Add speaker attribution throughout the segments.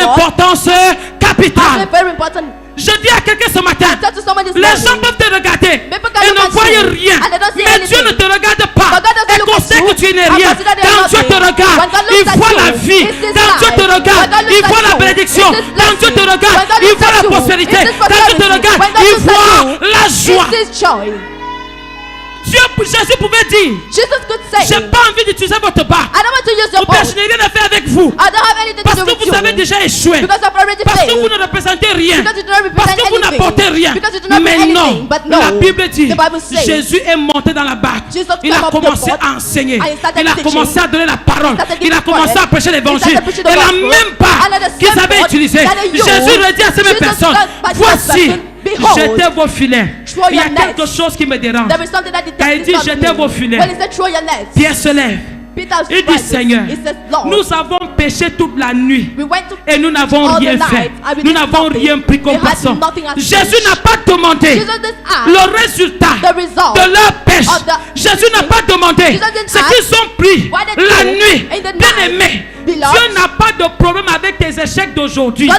Speaker 1: Importance capitale. Je dis à quelqu'un ce matin, les gens peuvent te regarder et ne voient rien, mais Dieu ne te regarde pas et constate que tu n'es rien. Quand Dieu te regarde, il voit la vie. Quand Dieu te regarde, il voit la bénédiction. Quand Dieu te regarde, il voit la prospérité. Quand Dieu te regarde, il voit la joie. Jésus pouvait dire, j'ai pas envie d'utiliser votre barque. Je n'ai rien à faire avec vous. Parce que vous avez déjà échoué. Parce que vous ne représentez rien. Parce que vous n'apportez rien. Mais non, la Bible dit, Jésus est monté dans la barque. Il a commencé à enseigner. Il a commencé à donner la parole. Il a commencé à prêcher l'évangile. Et la même barque qu'ils avaient utilisée, Jésus le dit à ces mêmes personnes, voici, jetez vos filets. Il y a quelque chose qui me dérange. Quand il dit jetez vos filets, Pierre se lève. Il dit Seigneur, nous avons péché toute la nuit et nous n'avons rien fait. Nous n'avons rien pris comme poisson. Jésus n'a pas demandé le résultat de leur pêche. Jésus n'a pas demandé ce qu'ils ont pris la nuit. Bien aimé, Dieu n'a pas de problème avec tes échecs d'aujourd'hui.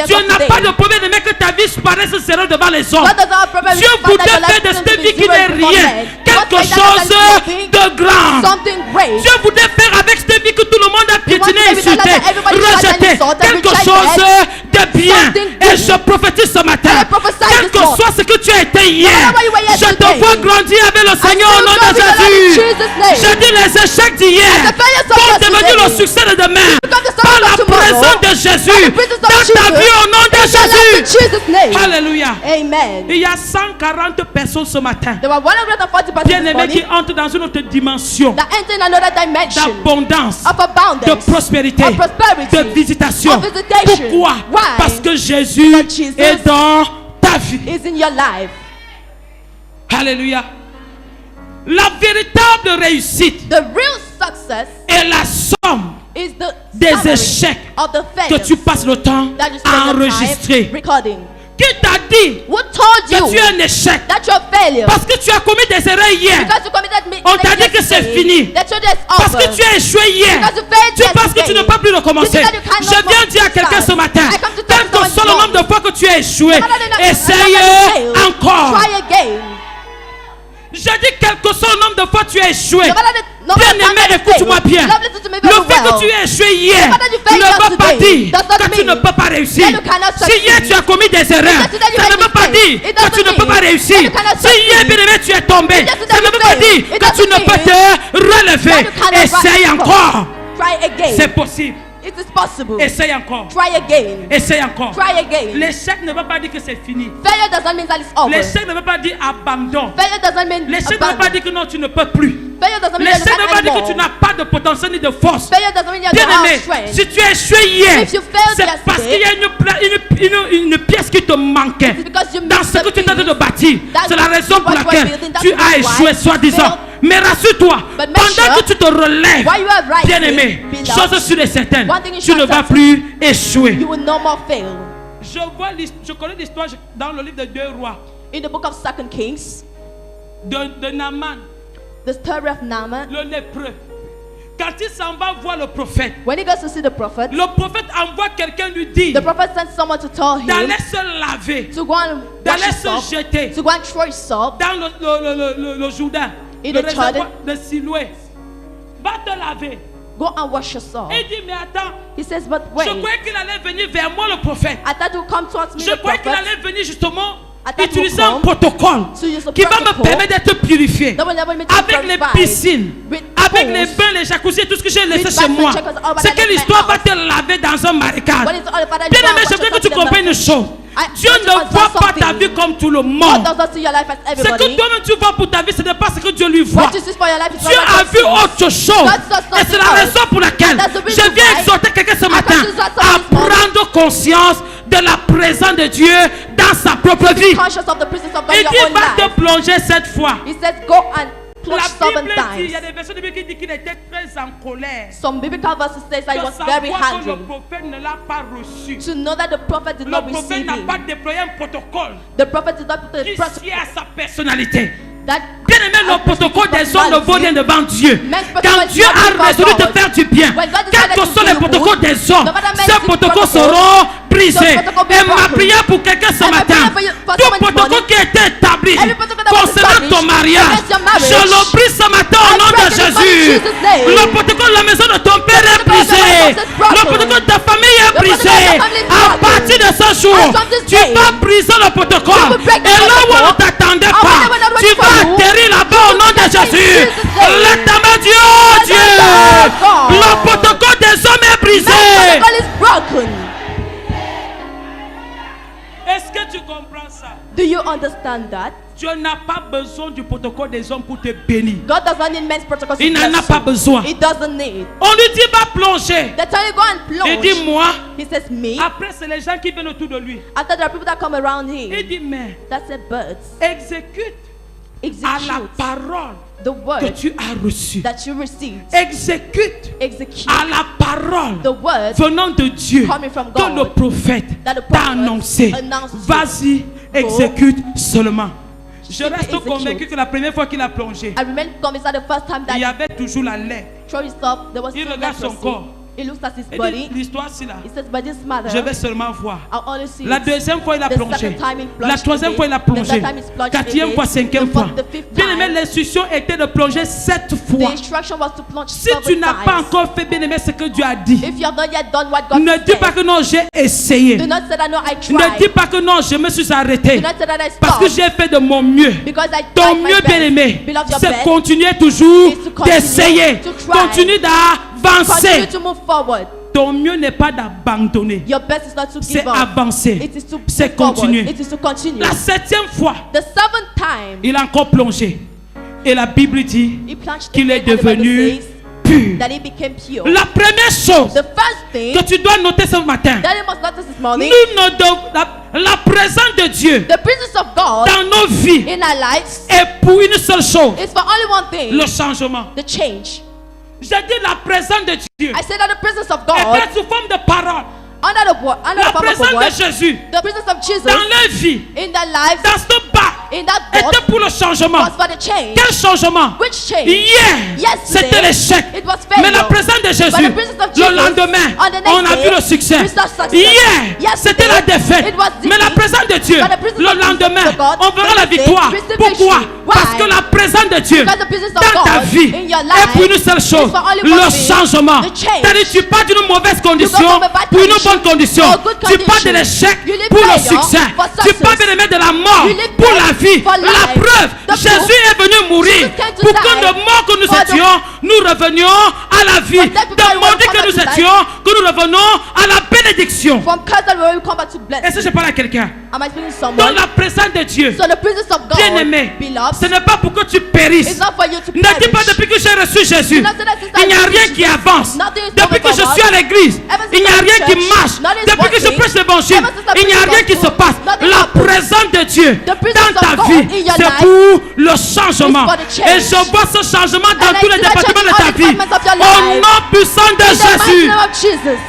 Speaker 1: Dieu n'a pas de problème de mettre que ta vie paraisse zéro devant les hommes. Dieu voudrait faire de cette vie qui n'est rien quelque chose de grand. Dieu voudrait faire avec cette vie que tout le monde a piétiné, insulté, rejeté, quelque chose de bien. Et je prophétise ce matin, quel que soit ce que tu as été hier, je te vois grandir avec le Seigneur au nom de Jésus. Je dis les échecs d'hier vont devenir le succès de demain par la présence de Jésus dans ta vie au nom de Jésus. Alléluia. Amen. Il y a 140 personnes ce matin, bien-aimés, qui entrent dans une autre dimension d'abondance, de prospérité, de visitation. Pourquoi? Parce que Jésus est dans ta vie. Alléluia. La véritable réussite est la somme des échecs que tu passes le temps à enregistrer. Qui t'a dit que tu es un échec? Parce que tu as commis des erreurs hier. On t'a dit que c'est fini. Parce que tu as échoué hier. Tu penses que tu ne peux plus recommencer. Je viens dire à quelqu'un ce matin, quel que soit le nombre de fois que tu as échoué, essaye encore. Je dis quel que soit le nombre de fois tu as échoué. Bien aimé, écoute-moi bien. Le fait que tu aies échoué hier ne veut pas dire que tu ne peux pas réussir. Si hier tu as commis des erreurs, ça ne veut pas dire que tu ne peux pas réussir. Si hier, bien aimé, tu es tombé, ça ne veut pas dire que tu ne peux te relever. Essaye encore. C'est possible.
Speaker 2: It is possible.
Speaker 1: Essaye encore.
Speaker 2: Try again.
Speaker 1: Essaye encore.
Speaker 2: Try again.
Speaker 1: L'échec ne veut pas dire que c'est fini.
Speaker 2: Failure doesn't mean that it's over.
Speaker 1: L'échec ne veut pas dire abandon.
Speaker 2: Failure doesn't mean
Speaker 1: l'échec ne veut pas dire que non, tu ne peux plus.
Speaker 2: Failure doesn't mean
Speaker 1: l'échec ne veut pas dire que tu n'as pas de potentiel ni de force.
Speaker 2: Failure doesn't mean you
Speaker 1: bien
Speaker 2: don't have
Speaker 1: aimé,
Speaker 2: strength.
Speaker 1: si tu es échoué hier, c'est parce qu'il y a une pièce qui te manquait dans ce que tu es en train de bâtir. C'est la raison pour laquelle tu as échoué, soi-disant. Mais rassure-toi, pendant que tu te relèves, bien aimé, chose sûre et certaine, tu ne vas plus échouer. Je connais l'histoire dans le livre de 2 Rois.
Speaker 2: In the book of 2 Kings,
Speaker 1: de Naaman,
Speaker 2: the story of Naaman,
Speaker 1: le lépreux. Quand il s'en va voir le prophète,
Speaker 2: when he goes to see the prophet,
Speaker 1: le prophète envoie quelqu'un lui dire,
Speaker 2: the prophet sends someone to tell him
Speaker 1: d'aller se laver,
Speaker 2: to go and
Speaker 1: d'aller se jeter,
Speaker 2: to go and throw himself
Speaker 1: dans le Jourdain,
Speaker 2: in
Speaker 1: le
Speaker 2: the
Speaker 1: réservoir
Speaker 2: Jordan,
Speaker 1: de Siloué. Va te laver.
Speaker 2: Go and wash your soul.
Speaker 1: Il dit, mais attends.
Speaker 2: He says, but wait.
Speaker 1: Je croyais qu'il allait venir vers moi, le prophète.
Speaker 2: I thought you come towards me,
Speaker 1: Je
Speaker 2: the
Speaker 1: croyais qu'il
Speaker 2: prophet.
Speaker 1: allait venir justement
Speaker 2: thought
Speaker 1: utiliser
Speaker 2: you
Speaker 1: un
Speaker 2: come
Speaker 1: protocole
Speaker 2: to use a
Speaker 1: qui va me
Speaker 2: protocol
Speaker 1: permettre d'être purifié.
Speaker 2: that will enable me to
Speaker 1: Avec les
Speaker 2: purify
Speaker 1: piscines,
Speaker 2: with
Speaker 1: avec
Speaker 2: pools,
Speaker 1: les bains, les jacuzzi, tout ce que j'ai laissé
Speaker 2: with
Speaker 1: chez
Speaker 2: baths
Speaker 1: moi.
Speaker 2: and checkers, all
Speaker 1: C'est
Speaker 2: that
Speaker 1: que
Speaker 2: I left
Speaker 1: l'histoire
Speaker 2: my
Speaker 1: va
Speaker 2: house.
Speaker 1: te laver dans un marécage.
Speaker 2: What is all about that
Speaker 1: Bien
Speaker 2: you go
Speaker 1: aimé,
Speaker 2: and
Speaker 1: je
Speaker 2: wash
Speaker 1: veux que
Speaker 2: yourself
Speaker 1: tu
Speaker 2: in the
Speaker 1: comprennes une chose. Dieu
Speaker 2: want you
Speaker 1: ne
Speaker 2: to
Speaker 1: voit
Speaker 2: understand
Speaker 1: pas ta
Speaker 2: something.
Speaker 1: vie comme tout le
Speaker 2: God
Speaker 1: monde.
Speaker 2: does not see your life as
Speaker 1: Ce que
Speaker 2: everybody.
Speaker 1: toi-même tu vois pour ta vie, ce n'est pas ce que Dieu lui voit.
Speaker 2: What you see for your life is
Speaker 1: Dieu
Speaker 2: not
Speaker 1: a
Speaker 2: what
Speaker 1: vu
Speaker 2: God sees.
Speaker 1: autre chose.
Speaker 2: God saw something
Speaker 1: Et c'est la
Speaker 2: else.
Speaker 1: raison pour laquelle
Speaker 2: And that's the
Speaker 1: je
Speaker 2: reason
Speaker 1: viens
Speaker 2: why
Speaker 1: exhorter quelqu'un ce matin
Speaker 2: come to exhort
Speaker 1: à
Speaker 2: someone this morning.
Speaker 1: prendre conscience de la présence de Dieu dans sa propre vie.
Speaker 2: Conscious of the presence of God in
Speaker 1: Il
Speaker 2: your
Speaker 1: dit
Speaker 2: own
Speaker 1: va te
Speaker 2: life.
Speaker 1: plonger cette fois.
Speaker 2: He says, go and plunge
Speaker 1: La
Speaker 2: 7
Speaker 1: Bible dit, il y a
Speaker 2: times.
Speaker 1: des versions de Bible qui disent qu'il était très en colère.
Speaker 2: Some biblical verses say that he
Speaker 1: De
Speaker 2: was very
Speaker 1: savoir que le
Speaker 2: angry.
Speaker 1: prophète ne l'a pas reçu.
Speaker 2: To know that the prophet did
Speaker 1: Le
Speaker 2: not
Speaker 1: prophète
Speaker 2: receive
Speaker 1: n'a
Speaker 2: him.
Speaker 1: pas déployé un protocole
Speaker 2: The prophet did not put
Speaker 1: qui
Speaker 2: a protocol
Speaker 1: sied à sa personnalité.
Speaker 2: that
Speaker 1: Bien aimé, le protocole des hommes ne vaut rien devant Dieu. Quand Dieu a résolu de faire du bien, quels que soient les protocoles des hommes, ces protocoles seront brisés. Et ma prière pour quelqu'un ce matin, tout protocole qui a été établi concernant ton mariage, je le brise ce matin au nom de Jésus. Le protocole de la maison de ton père est brisé. Le protocole de ta famille est brisé. À partir de ce jour, tu vas briser le protocole. Et là où on ne t'attendait pas, tu vas atterrir là-bas au nom de Jésus. Lève ta main, Dieu, oh Dieu. Le protocole des hommes est brisé.
Speaker 2: the protocol is broken.
Speaker 1: Est-ce que tu comprends ça?
Speaker 2: Do you understand that?
Speaker 1: Dieu n'a pas besoin du protocole des hommes pour te bénir.
Speaker 2: God does not need men's protocols to
Speaker 1: Il n'en a
Speaker 2: bless
Speaker 1: pas
Speaker 2: you.
Speaker 1: besoin.
Speaker 2: He doesn't need.
Speaker 1: On lui dit va plonger.
Speaker 2: They tell you go and
Speaker 1: Il
Speaker 2: plunge.
Speaker 1: dit moi.
Speaker 2: He says me.
Speaker 1: Après c'est les gens qui viennent autour de lui.
Speaker 2: After there are people that come around
Speaker 1: Il
Speaker 2: him.
Speaker 1: dit mais
Speaker 2: That said birds.
Speaker 1: exécute à la
Speaker 2: Execute
Speaker 1: parole
Speaker 2: the
Speaker 1: que
Speaker 2: word
Speaker 1: tu as reçue.
Speaker 2: that you received.
Speaker 1: Exécute
Speaker 2: Execute
Speaker 1: à la parole
Speaker 2: the word
Speaker 1: venant de Dieu
Speaker 2: coming from
Speaker 1: que
Speaker 2: God
Speaker 1: le prophète
Speaker 2: that the
Speaker 1: t'a
Speaker 2: prophet
Speaker 1: annoncé.
Speaker 2: announced.
Speaker 1: Vas-y, exécute seulement. Je
Speaker 2: Simply
Speaker 1: reste
Speaker 2: execute.
Speaker 1: convaincu que la première fois qu'il a plongé,
Speaker 2: I remember convinced that the first time
Speaker 1: il y
Speaker 2: that
Speaker 1: avait toujours la lèpre.
Speaker 2: he threw his up, there was
Speaker 1: Il
Speaker 2: still
Speaker 1: regarde son
Speaker 2: leprosy.
Speaker 1: corps.
Speaker 2: He looks at his
Speaker 1: Il dit,
Speaker 2: body.
Speaker 1: l'histoire c'est là.
Speaker 2: He says, by this matter,
Speaker 1: Je vais seulement voir.
Speaker 2: I'll only see
Speaker 1: La
Speaker 2: it.
Speaker 1: deuxième fois, il a
Speaker 2: The
Speaker 1: plongé.
Speaker 2: second time he plunged
Speaker 1: La troisième
Speaker 2: again.
Speaker 1: fois, il a
Speaker 2: The
Speaker 1: plongé.
Speaker 2: third time he's plunged
Speaker 1: Quatrième
Speaker 2: again.
Speaker 1: fois, cinquième
Speaker 2: The
Speaker 1: fois.
Speaker 2: fourth, the fifth
Speaker 1: Bien aimé,
Speaker 2: time.
Speaker 1: l'instruction était de plonger 7
Speaker 2: The
Speaker 1: fois.
Speaker 2: instruction was to plunge
Speaker 1: Si
Speaker 2: 7
Speaker 1: tu n'as pas
Speaker 2: times.
Speaker 1: encore fait, bien aimé, ce que Dieu a dit,
Speaker 2: If you have not yet done what God
Speaker 1: ne dis
Speaker 2: said,
Speaker 1: pas que non, j'ai essayé.
Speaker 2: do not say that no, I
Speaker 1: Ne dis
Speaker 2: tried.
Speaker 1: pas que non, je me suis arrêté.
Speaker 2: Do not say that I
Speaker 1: Parce que
Speaker 2: stopped.
Speaker 1: j'ai fait de mon mieux.
Speaker 2: Because I
Speaker 1: Ton
Speaker 2: tried my
Speaker 1: mieux,
Speaker 2: best.
Speaker 1: bien aimé,
Speaker 2: Beloved, your
Speaker 1: c'est
Speaker 2: best
Speaker 1: continuer toujours
Speaker 2: is to continue
Speaker 1: d'essayer.
Speaker 2: to try.
Speaker 1: Continue d'avancer.
Speaker 2: Continue to move forward.
Speaker 1: Ton mieux n'est pas d'abandonner.
Speaker 2: Your best is not to
Speaker 1: C'est
Speaker 2: give up.
Speaker 1: avancer.
Speaker 2: It is to
Speaker 1: C'est
Speaker 2: move forward.
Speaker 1: continuer.
Speaker 2: It is to continue.
Speaker 1: La 7e fois,
Speaker 2: The 7th time,
Speaker 1: il a encore plongé. Et la Bible dit
Speaker 2: he plunged
Speaker 1: qu'il est
Speaker 2: again, and the Bible
Speaker 1: devenu
Speaker 2: says
Speaker 1: pur.
Speaker 2: that he became pure.
Speaker 1: La première chose
Speaker 2: The first thing
Speaker 1: que tu dois noter ce matin,
Speaker 2: that you must notice this morning,
Speaker 1: nous ne la présence de Dieu
Speaker 2: the presence of God
Speaker 1: dans nos vies
Speaker 2: in our lives
Speaker 1: est pour une seule chose,
Speaker 2: is for only one thing,
Speaker 1: le changement.
Speaker 2: the change.
Speaker 1: J'ai dit la présence de Dieu
Speaker 2: I said that the presence of
Speaker 1: est
Speaker 2: God
Speaker 1: faite sous forme de parole.
Speaker 2: under the word, under
Speaker 1: La
Speaker 2: the form of
Speaker 1: présence
Speaker 2: the word,
Speaker 1: de Jésus
Speaker 2: the presence of Jesus
Speaker 1: dans leur vie,
Speaker 2: in their lives,
Speaker 1: dans ce pas,
Speaker 2: in that God,
Speaker 1: était pour le changement.
Speaker 2: was for the change.
Speaker 1: Quel changement?
Speaker 2: Which change?
Speaker 1: Hier,
Speaker 2: Yesterday,
Speaker 1: c'était l'échec.
Speaker 2: it was failure.
Speaker 1: Mais la présence de
Speaker 2: But
Speaker 1: Jésus,
Speaker 2: the presence of
Speaker 1: le
Speaker 2: Jesus,
Speaker 1: lendemain,
Speaker 2: on the next
Speaker 1: on a
Speaker 2: day,
Speaker 1: vu le succès.
Speaker 2: we saw success.
Speaker 1: Hier,
Speaker 2: Yesterday,
Speaker 1: c'était la défaite.
Speaker 2: it was
Speaker 1: Mais la
Speaker 2: defeat.
Speaker 1: présence de Dieu,
Speaker 2: But the presence
Speaker 1: le
Speaker 2: of Jesus,
Speaker 1: lendemain,
Speaker 2: of God,
Speaker 1: on verra la
Speaker 2: the next day,
Speaker 1: victoire.
Speaker 2: we see
Speaker 1: Pourquoi?
Speaker 2: victory.
Speaker 1: Parce
Speaker 2: Why?
Speaker 1: que la présence de Dieu
Speaker 2: Because the presence of
Speaker 1: dans ta
Speaker 2: God
Speaker 1: vie
Speaker 2: in your
Speaker 1: est
Speaker 2: life
Speaker 1: pour une seule chose,
Speaker 2: is for only
Speaker 1: le
Speaker 2: one thing,
Speaker 1: changement.
Speaker 2: the change.
Speaker 1: C'est-à-dire tu pars d'une mauvaise condition
Speaker 2: from a bad
Speaker 1: pour une
Speaker 2: condition
Speaker 1: bonne condition.
Speaker 2: to a good
Speaker 1: Tu pars de
Speaker 2: condition.
Speaker 1: l'échec
Speaker 2: You live
Speaker 1: pour le
Speaker 2: failure
Speaker 1: succès.
Speaker 2: for
Speaker 1: Tu
Speaker 2: success.
Speaker 1: pars de de la mort
Speaker 2: You live
Speaker 1: pour
Speaker 2: death
Speaker 1: la vie.
Speaker 2: for
Speaker 1: La
Speaker 2: life.
Speaker 1: preuve,
Speaker 2: The
Speaker 1: Jésus
Speaker 2: proof,
Speaker 1: est venu mourir
Speaker 2: Jesus came to
Speaker 1: pour que
Speaker 2: die
Speaker 1: de mort que nous
Speaker 2: for the-
Speaker 1: étions, nous revenions à la vie.
Speaker 2: For death
Speaker 1: De
Speaker 2: people
Speaker 1: maudit
Speaker 2: will
Speaker 1: que
Speaker 2: come
Speaker 1: nous
Speaker 2: back to
Speaker 1: étions, que nous revenons à la bénédiction.
Speaker 2: From curse that will come back to blessing.
Speaker 1: Est-ce que je parle à quelqu'un?
Speaker 2: Am I speaking to
Speaker 1: Dans
Speaker 2: someone?
Speaker 1: la présence de Dieu,
Speaker 2: So the presence of God,
Speaker 1: bien-aimé,
Speaker 2: beloved,
Speaker 1: ce n'est pas pour que tu périsses.
Speaker 2: it's not for you to
Speaker 1: Ne dis pas
Speaker 2: perish.
Speaker 1: depuis que j'ai reçu Jésus,
Speaker 2: Do not say that since
Speaker 1: il n'y a
Speaker 2: I
Speaker 1: rien
Speaker 2: received
Speaker 1: qui
Speaker 2: Jesus,
Speaker 1: avance.
Speaker 2: nothing is
Speaker 1: Depuis que
Speaker 2: coming
Speaker 1: je
Speaker 2: forward.
Speaker 1: suis à l'église,
Speaker 2: Ever since
Speaker 1: il n'y a
Speaker 2: I'm in
Speaker 1: rien qui
Speaker 2: church,
Speaker 1: marche.
Speaker 2: nothing is
Speaker 1: Depuis que je
Speaker 2: working.
Speaker 1: prêche l'évangile,
Speaker 2: Ever since I
Speaker 1: il n'y a
Speaker 2: preach the
Speaker 1: rien qui se
Speaker 2: gospel,
Speaker 1: passe.
Speaker 2: nothing
Speaker 1: La
Speaker 2: happens.
Speaker 1: présence de Dieu
Speaker 2: The presence
Speaker 1: dans ta
Speaker 2: of God
Speaker 1: vie,
Speaker 2: in your
Speaker 1: c'est
Speaker 2: life
Speaker 1: pour le changement.
Speaker 2: is for the change.
Speaker 1: Et je vois ce changement dans
Speaker 2: And I
Speaker 1: tous les
Speaker 2: see that
Speaker 1: départements de
Speaker 2: change in
Speaker 1: ta
Speaker 2: all
Speaker 1: vie.
Speaker 2: departments of your
Speaker 1: Au
Speaker 2: life.
Speaker 1: nom puissant de
Speaker 2: In the mighty
Speaker 1: Jésus.
Speaker 2: name of Jesus.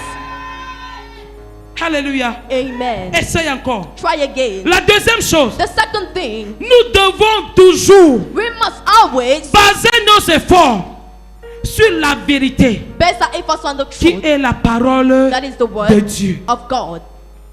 Speaker 1: Alléluia.
Speaker 2: Amen.
Speaker 1: Essaye encore.
Speaker 2: Try again.
Speaker 1: La deuxième chose,
Speaker 2: The second thing,
Speaker 1: nous devons toujours
Speaker 2: we must always
Speaker 1: baser nos efforts sur la vérité
Speaker 2: base our efforts on the
Speaker 1: qui
Speaker 2: truth.
Speaker 1: est la parole
Speaker 2: That is the
Speaker 1: de
Speaker 2: word
Speaker 1: Dieu.
Speaker 2: of God.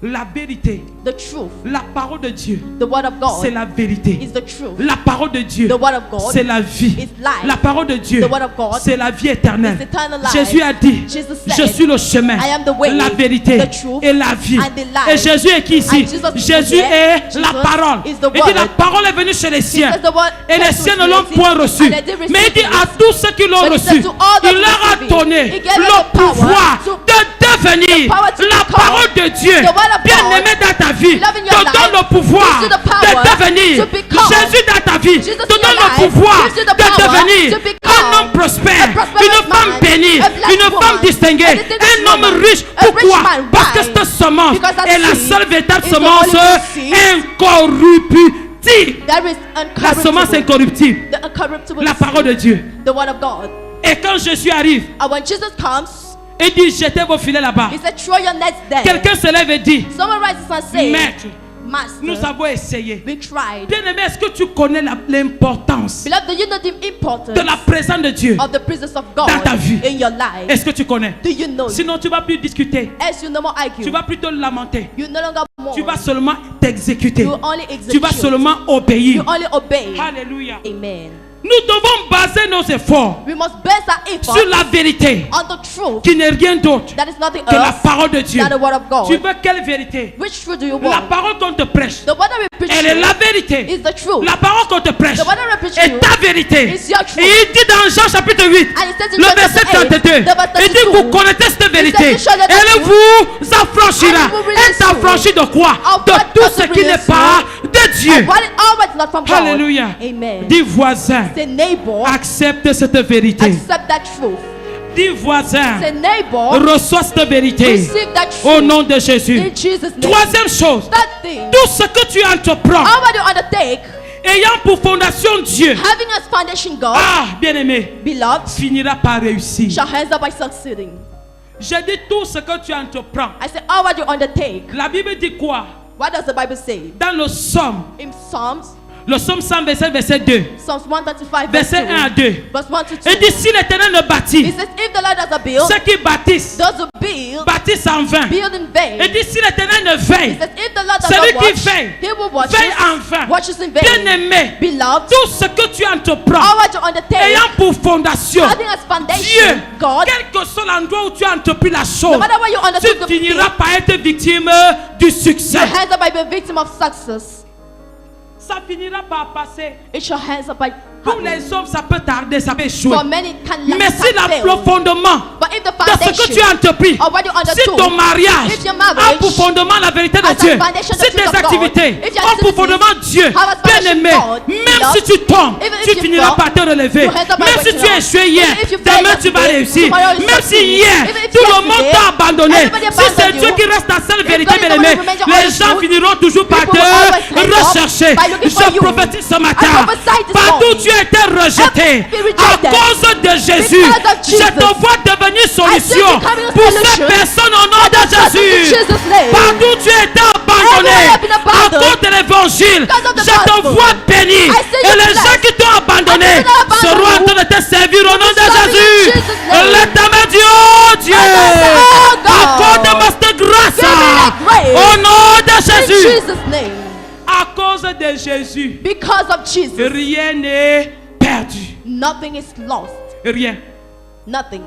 Speaker 1: La vérité,
Speaker 2: the truth,
Speaker 1: la parole de Dieu,
Speaker 2: the word of God,
Speaker 1: c'est la vérité.
Speaker 2: is the truth.
Speaker 1: La parole de Dieu,
Speaker 2: The word of God,
Speaker 1: c'est la vie.
Speaker 2: is life.
Speaker 1: La parole de Dieu,
Speaker 2: The word of God,
Speaker 1: c'est la vie éternelle.
Speaker 2: is eternal life.
Speaker 1: Jésus a dit,
Speaker 2: Jesus
Speaker 1: je
Speaker 2: said,
Speaker 1: suis le chemin,
Speaker 2: I am the way,
Speaker 1: la vérité
Speaker 2: the truth,
Speaker 1: et la vie.
Speaker 2: and the life.
Speaker 1: Et Jésus est qui ici?
Speaker 2: And Jesus is
Speaker 1: Jésus
Speaker 2: here.
Speaker 1: est
Speaker 2: Jesus
Speaker 1: la parole.
Speaker 2: is the
Speaker 1: Il dit, la
Speaker 2: word.
Speaker 1: parole est venue chez les siens.
Speaker 2: says the word
Speaker 1: Et les
Speaker 2: came to
Speaker 1: siens ne
Speaker 2: his
Speaker 1: l'ont
Speaker 2: relative,
Speaker 1: point reçu.
Speaker 2: and they did receive
Speaker 1: Mais il dit
Speaker 2: it.
Speaker 1: à tous ceux qui l'ont
Speaker 2: But he
Speaker 1: reçu,
Speaker 2: said to all that
Speaker 1: il leur a
Speaker 2: receive it,
Speaker 1: donné
Speaker 2: he gave them
Speaker 1: le
Speaker 2: the power
Speaker 1: pouvoir
Speaker 2: to-
Speaker 1: de devenir
Speaker 2: the power to
Speaker 1: la
Speaker 2: become
Speaker 1: parole de Dieu.
Speaker 2: the word of
Speaker 1: Bien-aimé
Speaker 2: God.
Speaker 1: dans ta vie,
Speaker 2: Love in
Speaker 1: te
Speaker 2: your
Speaker 1: donne
Speaker 2: life.
Speaker 1: le pouvoir
Speaker 2: Gives you the power
Speaker 1: de devenir
Speaker 2: to become.
Speaker 1: Jésus dans ta vie.
Speaker 2: Jesus
Speaker 1: Te
Speaker 2: in your
Speaker 1: donne le
Speaker 2: life.
Speaker 1: pouvoir
Speaker 2: Gives you the
Speaker 1: de
Speaker 2: power
Speaker 1: devenir
Speaker 2: to become
Speaker 1: un homme prospère,
Speaker 2: a prosperous
Speaker 1: une femme
Speaker 2: man,
Speaker 1: bénie,
Speaker 2: a blessed
Speaker 1: une femme
Speaker 2: woman,
Speaker 1: distinguée,
Speaker 2: a distinguished
Speaker 1: un homme
Speaker 2: woman,
Speaker 1: riche.
Speaker 2: a rich
Speaker 1: Pourquoi?
Speaker 2: man.
Speaker 1: Parce que
Speaker 2: Why?
Speaker 1: cette semence
Speaker 2: Because that
Speaker 1: est la
Speaker 2: seed
Speaker 1: seule véritable
Speaker 2: is the
Speaker 1: semence
Speaker 2: only seed
Speaker 1: incorruptible.
Speaker 2: That is
Speaker 1: La semence incorruptible.
Speaker 2: The incorruptible
Speaker 1: La parole de Dieu.
Speaker 2: seed, the word of God.
Speaker 1: Et quand Jésus arrive,
Speaker 2: And when Jesus comes,
Speaker 1: il dit jetez vos filets là-bas.
Speaker 2: he said, throw your nets there.
Speaker 1: Quelqu'un se lève et dit,
Speaker 2: Someone rises and says,
Speaker 1: Maître,
Speaker 2: Master,
Speaker 1: nous avons essayé.
Speaker 2: we tried.
Speaker 1: Bien-aimé, est-ce que tu connais l'importance
Speaker 2: Beloved, do you know the importance
Speaker 1: de la présence de Dieu
Speaker 2: of the presence of God
Speaker 1: dans ta vie?
Speaker 2: in your life?
Speaker 1: Est-ce que tu connais?
Speaker 2: Do you know?
Speaker 1: Sinon, tu vas plus discuter.
Speaker 2: Else you no more argue.
Speaker 1: Tu vas plutôt lamenter.
Speaker 2: You no longer more.
Speaker 1: Tu vas seulement t'exécuter.
Speaker 2: You only execute.
Speaker 1: Tu vas seulement obéir.
Speaker 2: You only obey.
Speaker 1: Alléluia.
Speaker 2: Amen.
Speaker 1: Nous devons baser nos efforts
Speaker 2: We must base our efforts
Speaker 1: sur la vérité,
Speaker 2: on the truth
Speaker 1: qui n'est rien d'autre
Speaker 2: that is nothing
Speaker 1: que la
Speaker 2: else
Speaker 1: parole de Dieu.
Speaker 2: than the word of God.
Speaker 1: Tu veux quelle vérité?
Speaker 2: Which truth do you
Speaker 1: La
Speaker 2: want?
Speaker 1: parole qu'on te prêche,
Speaker 2: The word that we preach
Speaker 1: elle est
Speaker 2: you
Speaker 1: la vérité.
Speaker 2: is the truth.
Speaker 1: La parole qu'on te prêche
Speaker 2: The word that we preach
Speaker 1: est
Speaker 2: you
Speaker 1: ta vérité.
Speaker 2: is your truth.
Speaker 1: Et il dit dans Jean chapitre 8,
Speaker 2: And it says in
Speaker 1: le
Speaker 2: John
Speaker 1: verset
Speaker 2: chapter 8,
Speaker 1: 32,
Speaker 2: the verse
Speaker 1: il dit
Speaker 2: 32,
Speaker 1: vous connaissez cette vérité.
Speaker 2: you shall know the
Speaker 1: Elle
Speaker 2: truth,
Speaker 1: vous affranchira.
Speaker 2: and it will
Speaker 1: Elle
Speaker 2: release you
Speaker 1: t'affranchit de quoi?
Speaker 2: of
Speaker 1: De
Speaker 2: what
Speaker 1: tout
Speaker 2: doesn't
Speaker 1: ce qui n'est
Speaker 2: release
Speaker 1: pas de Dieu.
Speaker 2: And what is always not from God.
Speaker 1: Alléluia.
Speaker 2: Amen.
Speaker 1: Dis voisin,
Speaker 2: Say neighbor,
Speaker 1: accepte cette vérité.
Speaker 2: accept that truth.
Speaker 1: Dis voisin,
Speaker 2: Say neighbor,
Speaker 1: reçois cette vérité.
Speaker 2: receive that truth.
Speaker 1: Au nom de Jésus.
Speaker 2: In Jesus' name.
Speaker 1: Troisième chose,
Speaker 2: That thing,
Speaker 1: tout ce que tu entreprends,
Speaker 2: all what you undertake,
Speaker 1: ayant pour fondation Dieu,
Speaker 2: having as foundation God,
Speaker 1: bien-aimé,
Speaker 2: beloved,
Speaker 1: finira par réussir.
Speaker 2: shall hands up by succeeding.
Speaker 1: J'ai dit tout ce que tu entreprends.
Speaker 2: I say all what you undertake.
Speaker 1: La Bible dit quoi?
Speaker 2: What does the Bible say?
Speaker 1: Dans le Somme,
Speaker 2: In Psalms,
Speaker 1: le Somme 127, verset 2,
Speaker 2: Psalms 135, verse 2,
Speaker 1: verset 1 à 2.
Speaker 2: verse 1 to 2.
Speaker 1: Et dit si l'Éternel ne
Speaker 2: It
Speaker 1: bâtit,
Speaker 2: says, if the Lord does not build,
Speaker 1: ceux qui bâtissent,
Speaker 2: those who build,
Speaker 1: bâtissent en vain.
Speaker 2: build in vain.
Speaker 1: Et dit si l'Éternel ne veille,
Speaker 2: It says, if the Lord does
Speaker 1: celui
Speaker 2: not
Speaker 1: qui
Speaker 2: watch,
Speaker 1: veille,
Speaker 2: he will watch
Speaker 1: veille en vain.
Speaker 2: watches in vain.
Speaker 1: Bien-aimé,
Speaker 2: Beloved,
Speaker 1: tout ce que tu entreprends,
Speaker 2: all what you undertake,
Speaker 1: ayant pour fondation
Speaker 2: having as foundation
Speaker 1: Dieu,
Speaker 2: God,
Speaker 1: quel que soit l'endroit où tu as entrepris la
Speaker 2: no
Speaker 1: chose,
Speaker 2: matter what you
Speaker 1: tu
Speaker 2: undertake to
Speaker 1: finiras
Speaker 2: be,
Speaker 1: par être victime du succès.
Speaker 2: your hands up by being victim of success.
Speaker 1: Ça finira par passer.
Speaker 2: It shall hands up by
Speaker 1: Pour les hommes, ça peut tarder, ça peut échouer.
Speaker 2: For many can
Speaker 1: Mais si le fondement
Speaker 2: But if the
Speaker 1: de ce que
Speaker 2: foundation
Speaker 1: tu as entrepris,
Speaker 2: of what you
Speaker 1: si
Speaker 2: undertook,
Speaker 1: ton mariage
Speaker 2: if your
Speaker 1: a
Speaker 2: marriage
Speaker 1: pour fondement la vérité de
Speaker 2: has a
Speaker 1: Dieu,
Speaker 2: foundation the
Speaker 1: si
Speaker 2: truth
Speaker 1: tes
Speaker 2: of God,
Speaker 1: activités
Speaker 2: if your
Speaker 1: ont pour
Speaker 2: activities
Speaker 1: fondement Dieu,
Speaker 2: have a
Speaker 1: bien
Speaker 2: foundation
Speaker 1: aimé,
Speaker 2: God,
Speaker 1: même
Speaker 2: beloved,
Speaker 1: si tu tombes,
Speaker 2: even
Speaker 1: tu
Speaker 2: if you
Speaker 1: finiras
Speaker 2: fall,
Speaker 1: par te relever.
Speaker 2: you hands up by
Speaker 1: Même si
Speaker 2: waking
Speaker 1: tu as
Speaker 2: up.
Speaker 1: échoué hier,
Speaker 2: Even if you
Speaker 1: demain
Speaker 2: failed
Speaker 1: tu vas
Speaker 2: yesterday,
Speaker 1: réussir.
Speaker 2: tomorrow you
Speaker 1: Même si
Speaker 2: succeed.
Speaker 1: hier,
Speaker 2: Even if
Speaker 1: tout le monde
Speaker 2: yesterday,
Speaker 1: t'a abandonné,
Speaker 2: everybody
Speaker 1: si c'est
Speaker 2: abandoned
Speaker 1: Dieu
Speaker 2: you,
Speaker 1: qui reste ta seule
Speaker 2: if
Speaker 1: vérité,
Speaker 2: God is the
Speaker 1: bien
Speaker 2: one
Speaker 1: aimé,
Speaker 2: who remains your
Speaker 1: les
Speaker 2: only
Speaker 1: gens
Speaker 2: truth,
Speaker 1: finiront toujours par
Speaker 2: people
Speaker 1: te
Speaker 2: will always hang up
Speaker 1: rechercher.
Speaker 2: by looking for
Speaker 1: Je
Speaker 2: you.
Speaker 1: prophétise ce
Speaker 2: I
Speaker 1: matin,
Speaker 2: prophesy this
Speaker 1: partout
Speaker 2: morning,
Speaker 1: tu as été rejeté
Speaker 2: be
Speaker 1: à
Speaker 2: rejected
Speaker 1: cause de Jésus.
Speaker 2: because of
Speaker 1: Je
Speaker 2: Jesus.
Speaker 1: te vois devenir solution
Speaker 2: becoming a
Speaker 1: pour
Speaker 2: solution
Speaker 1: cette personne au nom de
Speaker 2: In
Speaker 1: Jésus.
Speaker 2: Jesus' name.
Speaker 1: Partout tu as été abandonné
Speaker 2: Everywhere I've been
Speaker 1: à
Speaker 2: abandoned
Speaker 1: cause de l'évangile.
Speaker 2: because of the
Speaker 1: Je te
Speaker 2: gospel.
Speaker 1: vois béni.
Speaker 2: I see
Speaker 1: Et
Speaker 2: you
Speaker 1: les
Speaker 2: blessed.
Speaker 1: gens qui t'ont abandonné
Speaker 2: I see them abandon
Speaker 1: seront en
Speaker 2: you.
Speaker 1: train de te servir au nom de
Speaker 2: serving in
Speaker 1: Jésus.
Speaker 2: Jesus' name.
Speaker 1: Lève ta main, Dieu, oh Dieu.
Speaker 2: Oh God.
Speaker 1: Accorde-moi cette grâce
Speaker 2: Give me that grace.
Speaker 1: au nom de
Speaker 2: In
Speaker 1: Jésus.
Speaker 2: Jesus' name.
Speaker 1: À cause de Jésus,
Speaker 2: Because of Jesus,
Speaker 1: rien n'est perdu.
Speaker 2: nothing is lost.
Speaker 1: Rien.
Speaker 2: Nothing.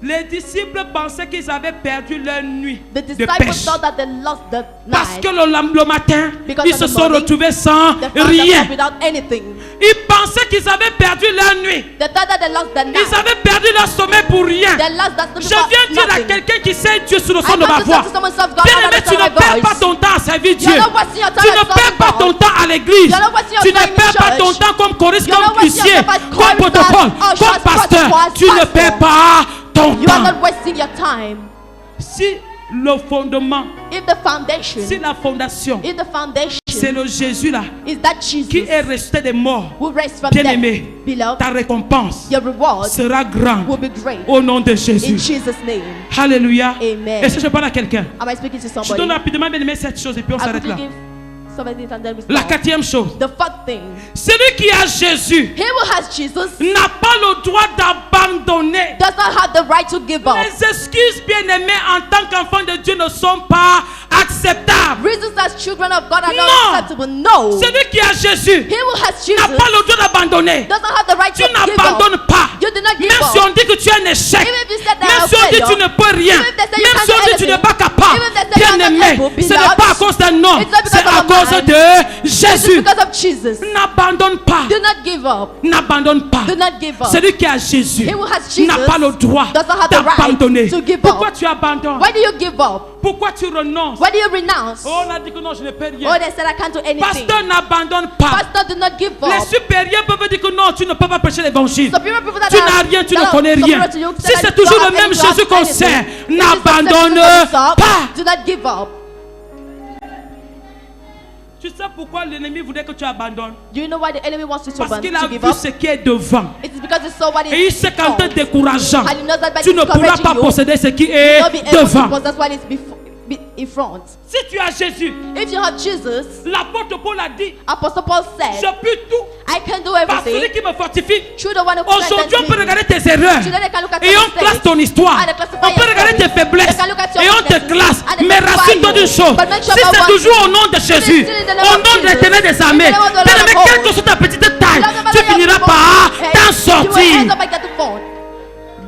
Speaker 1: Les disciples pensaient qu'ils avaient perdu leur nuit
Speaker 2: The
Speaker 1: de
Speaker 2: disciples
Speaker 1: pêche.
Speaker 2: thought that they lost the
Speaker 1: Parce
Speaker 2: night.
Speaker 1: que le matin,
Speaker 2: Because
Speaker 1: ils
Speaker 2: of
Speaker 1: se
Speaker 2: the
Speaker 1: sont
Speaker 2: morning,
Speaker 1: retrouvés sans
Speaker 2: They found
Speaker 1: rien.
Speaker 2: themselves without anything.
Speaker 1: Ils pensaient qu'ils avaient perdu leur nuit.
Speaker 2: They thought that they lost the
Speaker 1: Ils
Speaker 2: night.
Speaker 1: avaient perdu leur sommeil pour rien.
Speaker 2: They lost that
Speaker 1: Je viens dire à
Speaker 2: nothing.
Speaker 1: quelqu'un qui sait Dieu sur le son
Speaker 2: I
Speaker 1: de ma
Speaker 2: want to
Speaker 1: voix.
Speaker 2: talk to someone who serves God
Speaker 1: Bien
Speaker 2: under
Speaker 1: aimé,
Speaker 2: the
Speaker 1: tu ne
Speaker 2: sound of my
Speaker 1: perds pas
Speaker 2: voice.
Speaker 1: ton temps à servir Dieu.
Speaker 2: You're not wasting your time
Speaker 1: Tu ne
Speaker 2: at
Speaker 1: perds
Speaker 2: serving
Speaker 1: pas
Speaker 2: God.
Speaker 1: ton temps à l'église.
Speaker 2: You're not wasting your
Speaker 1: Tu ne
Speaker 2: time in
Speaker 1: perds pas
Speaker 2: church.
Speaker 1: ton temps comme choriste,
Speaker 2: You're
Speaker 1: comme
Speaker 2: not wasting
Speaker 1: huissier,
Speaker 2: your time as
Speaker 1: comme
Speaker 2: choristers,
Speaker 1: protocole,
Speaker 2: ushers,
Speaker 1: comme pasteur.
Speaker 2: protocols,
Speaker 1: Tu ne
Speaker 2: pastor.
Speaker 1: perds pas ton
Speaker 2: You are
Speaker 1: temps.
Speaker 2: not wasting your time.
Speaker 1: Si le fondement,
Speaker 2: If the foundation,
Speaker 1: si la fondation,
Speaker 2: if the foundation
Speaker 1: c'est le Jésus là
Speaker 2: is that
Speaker 1: qui
Speaker 2: Jesus
Speaker 1: est resté des morts,
Speaker 2: who raised from
Speaker 1: bien
Speaker 2: death,
Speaker 1: aimé,
Speaker 2: beloved,
Speaker 1: ta récompense
Speaker 2: your reward
Speaker 1: sera grande
Speaker 2: will be great.
Speaker 1: au nom de
Speaker 2: In
Speaker 1: Jésus.
Speaker 2: Jesus' name.
Speaker 1: Alléluia.
Speaker 2: Amen.
Speaker 1: Est-ce que je parle à quelqu'un?
Speaker 2: Am I speaking to
Speaker 1: Je
Speaker 2: somebody?
Speaker 1: donne rapidement, bien aimé, cette chose et puis on
Speaker 2: I
Speaker 1: s'arrête
Speaker 2: quickly
Speaker 1: là.
Speaker 2: give somebody and then we
Speaker 1: La
Speaker 2: stop.
Speaker 1: quatrième chose,
Speaker 2: The fourth thing,
Speaker 1: celui qui a Jésus
Speaker 2: he who has Jesus
Speaker 1: n'a pas le droit d'abandonner abandonner.
Speaker 2: does not have the right to give up.
Speaker 1: Les excuses, bien-aimés, en tant qu'enfants de Dieu ne sont pas acceptables.
Speaker 2: Reasons as children of God are
Speaker 1: Non.
Speaker 2: not acceptable. No.
Speaker 1: Celui qui a Jésus
Speaker 2: He who has
Speaker 1: n'a
Speaker 2: Jesus
Speaker 1: pas le droit d'abandonner.
Speaker 2: does not have the right
Speaker 1: Tu
Speaker 2: to give
Speaker 1: n'abandonnes
Speaker 2: up.
Speaker 1: pas.
Speaker 2: You do not give
Speaker 1: Même
Speaker 2: up.
Speaker 1: si on dit que tu es un échec,
Speaker 2: Even if you said that
Speaker 1: même si on dit que tu ne peux rien,
Speaker 2: Even if they say you
Speaker 1: même
Speaker 2: can't
Speaker 1: si on
Speaker 2: do
Speaker 1: dit que tu n'es
Speaker 2: anything,
Speaker 1: pas capable,
Speaker 2: even if they say you are not
Speaker 1: bien-aimé,
Speaker 2: able,
Speaker 1: ce n'est
Speaker 2: beloved,
Speaker 1: pas à cause d'un homme,
Speaker 2: it's not because
Speaker 1: c'est à
Speaker 2: of a
Speaker 1: cause
Speaker 2: man.
Speaker 1: de
Speaker 2: It's
Speaker 1: Jésus.
Speaker 2: because of Jesus.
Speaker 1: N'abandonne pas.
Speaker 2: Do not give up.
Speaker 1: N'abandonne pas.
Speaker 2: Do not give up.
Speaker 1: Celui qui a Jésus
Speaker 2: He who has Jesus
Speaker 1: n'a pas le droit
Speaker 2: does not have the right
Speaker 1: d'abandonner.
Speaker 2: to give
Speaker 1: Pourquoi
Speaker 2: up.
Speaker 1: tu abandonnes?
Speaker 2: Why do you give up?
Speaker 1: Pourquoi tu renonces?
Speaker 2: Why do you renounce?
Speaker 1: Oh, on a dit que non, je ne peux rien.
Speaker 2: Oh, they said I can't do anything.
Speaker 1: Pasteur, n'abandonne pas.
Speaker 2: Pastor, do not give
Speaker 1: Les
Speaker 2: up.
Speaker 1: supérieurs peuvent dire que non, tu ne peux pas prêcher l'évangile.
Speaker 2: Superior people that
Speaker 1: Tu
Speaker 2: are-
Speaker 1: n'as rien, tu
Speaker 2: that
Speaker 1: ne
Speaker 2: are
Speaker 1: connais rien.
Speaker 2: superior to you,
Speaker 1: Si
Speaker 2: that
Speaker 1: c'est
Speaker 2: don't
Speaker 1: toujours
Speaker 2: have
Speaker 1: le même
Speaker 2: anything, don't
Speaker 1: Jésus
Speaker 2: have
Speaker 1: qu'on
Speaker 2: anything.
Speaker 1: sert,
Speaker 2: If it's the same
Speaker 1: n'abandonne
Speaker 2: Jesus that we
Speaker 1: pas.
Speaker 2: serve, do not give up.
Speaker 1: Tu sais pourquoi l'ennemi voudrait que tu abandonnes?
Speaker 2: Do you know why the enemy wants you to
Speaker 1: Parce qu'il a
Speaker 2: give
Speaker 1: vu
Speaker 2: up?
Speaker 1: ce qui est devant.
Speaker 2: It is because he saw what is
Speaker 1: Et il sait qu'en te
Speaker 2: front.
Speaker 1: décourageant,
Speaker 2: And he knows that by
Speaker 1: tu ne pourras
Speaker 2: discouraging
Speaker 1: pas
Speaker 2: you,
Speaker 1: posséder ce qui
Speaker 2: you will
Speaker 1: est
Speaker 2: not be able to
Speaker 1: devant.
Speaker 2: possess what is in front.
Speaker 1: Si tu as Jésus,
Speaker 2: If you have Jesus,
Speaker 1: l'apôtre Paul a dit,
Speaker 2: Apostle Paul said,
Speaker 1: je peux tout
Speaker 2: I can do
Speaker 1: par celui
Speaker 2: everything
Speaker 1: qui me fortifie.
Speaker 2: through the one who
Speaker 1: Aujourd'hui, on peut
Speaker 2: strengthens me.
Speaker 1: regarder tes erreurs
Speaker 2: Today they can look at
Speaker 1: et
Speaker 2: your
Speaker 1: on classe
Speaker 2: mistakes.
Speaker 1: ton histoire.
Speaker 2: And they classify
Speaker 1: On peut
Speaker 2: your
Speaker 1: regarder tes
Speaker 2: story.
Speaker 1: faiblesses
Speaker 2: They can look at your
Speaker 1: et on te
Speaker 2: weaknesses.
Speaker 1: classe.
Speaker 2: And they
Speaker 1: Mais
Speaker 2: classify
Speaker 1: rassure-toi
Speaker 2: you.
Speaker 1: d'une chose,
Speaker 2: But make sure
Speaker 1: si
Speaker 2: about
Speaker 1: c'est
Speaker 2: one
Speaker 1: toujours au
Speaker 2: thing.
Speaker 1: nom de Jésus,
Speaker 2: still in the name
Speaker 1: au
Speaker 2: of
Speaker 1: nom de
Speaker 2: Jesus,
Speaker 1: l'Éternel des armées,
Speaker 2: in the name of the Lord
Speaker 1: bien-aimé,
Speaker 2: of
Speaker 1: quelle que soit ta petite taille,
Speaker 2: Doesn't matter
Speaker 1: tu
Speaker 2: your
Speaker 1: finiras
Speaker 2: people.
Speaker 1: par
Speaker 2: Hey,
Speaker 1: t'en
Speaker 2: you will
Speaker 1: sortir.
Speaker 2: end up like that phone.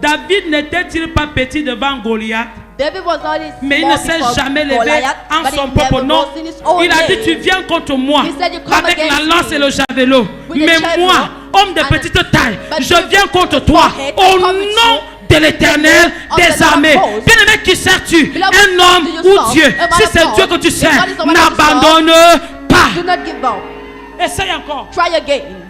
Speaker 1: David n'était-il pas petit devant Goliath?
Speaker 2: David was always
Speaker 1: Mais il
Speaker 2: small
Speaker 1: ne s'est
Speaker 2: before
Speaker 1: jamais levé
Speaker 2: Goliath,
Speaker 1: en
Speaker 2: but he
Speaker 1: son
Speaker 2: never
Speaker 1: propre nom.
Speaker 2: rose in his own
Speaker 1: Il a dit,
Speaker 2: name.
Speaker 1: tu viens contre moi
Speaker 2: He said, "You come
Speaker 1: avec la
Speaker 2: against
Speaker 1: lance
Speaker 2: me
Speaker 1: et le javelot.
Speaker 2: with the
Speaker 1: Mais
Speaker 2: javelot
Speaker 1: moi, homme de
Speaker 2: and
Speaker 1: petite
Speaker 2: the-
Speaker 1: taille,
Speaker 2: but
Speaker 1: je
Speaker 2: you-
Speaker 1: viens contre toi
Speaker 2: forehead,
Speaker 1: au
Speaker 2: I come with
Speaker 1: nom
Speaker 2: you
Speaker 1: de l'Éternel
Speaker 2: of
Speaker 1: des
Speaker 2: the Lord
Speaker 1: armées.
Speaker 2: of hosts.
Speaker 1: Bien-aimé, qui sers-tu?
Speaker 2: Beloved,
Speaker 1: Un homme
Speaker 2: who do you
Speaker 1: ou
Speaker 2: serve?
Speaker 1: Dieu?
Speaker 2: A man
Speaker 1: Si
Speaker 2: of
Speaker 1: c'est
Speaker 2: God.
Speaker 1: Dieu que tu
Speaker 2: If
Speaker 1: sers,
Speaker 2: God is the one that you serve,
Speaker 1: n'abandonne pas.
Speaker 2: Do not give up.
Speaker 1: Essaye encore.
Speaker 2: Try again.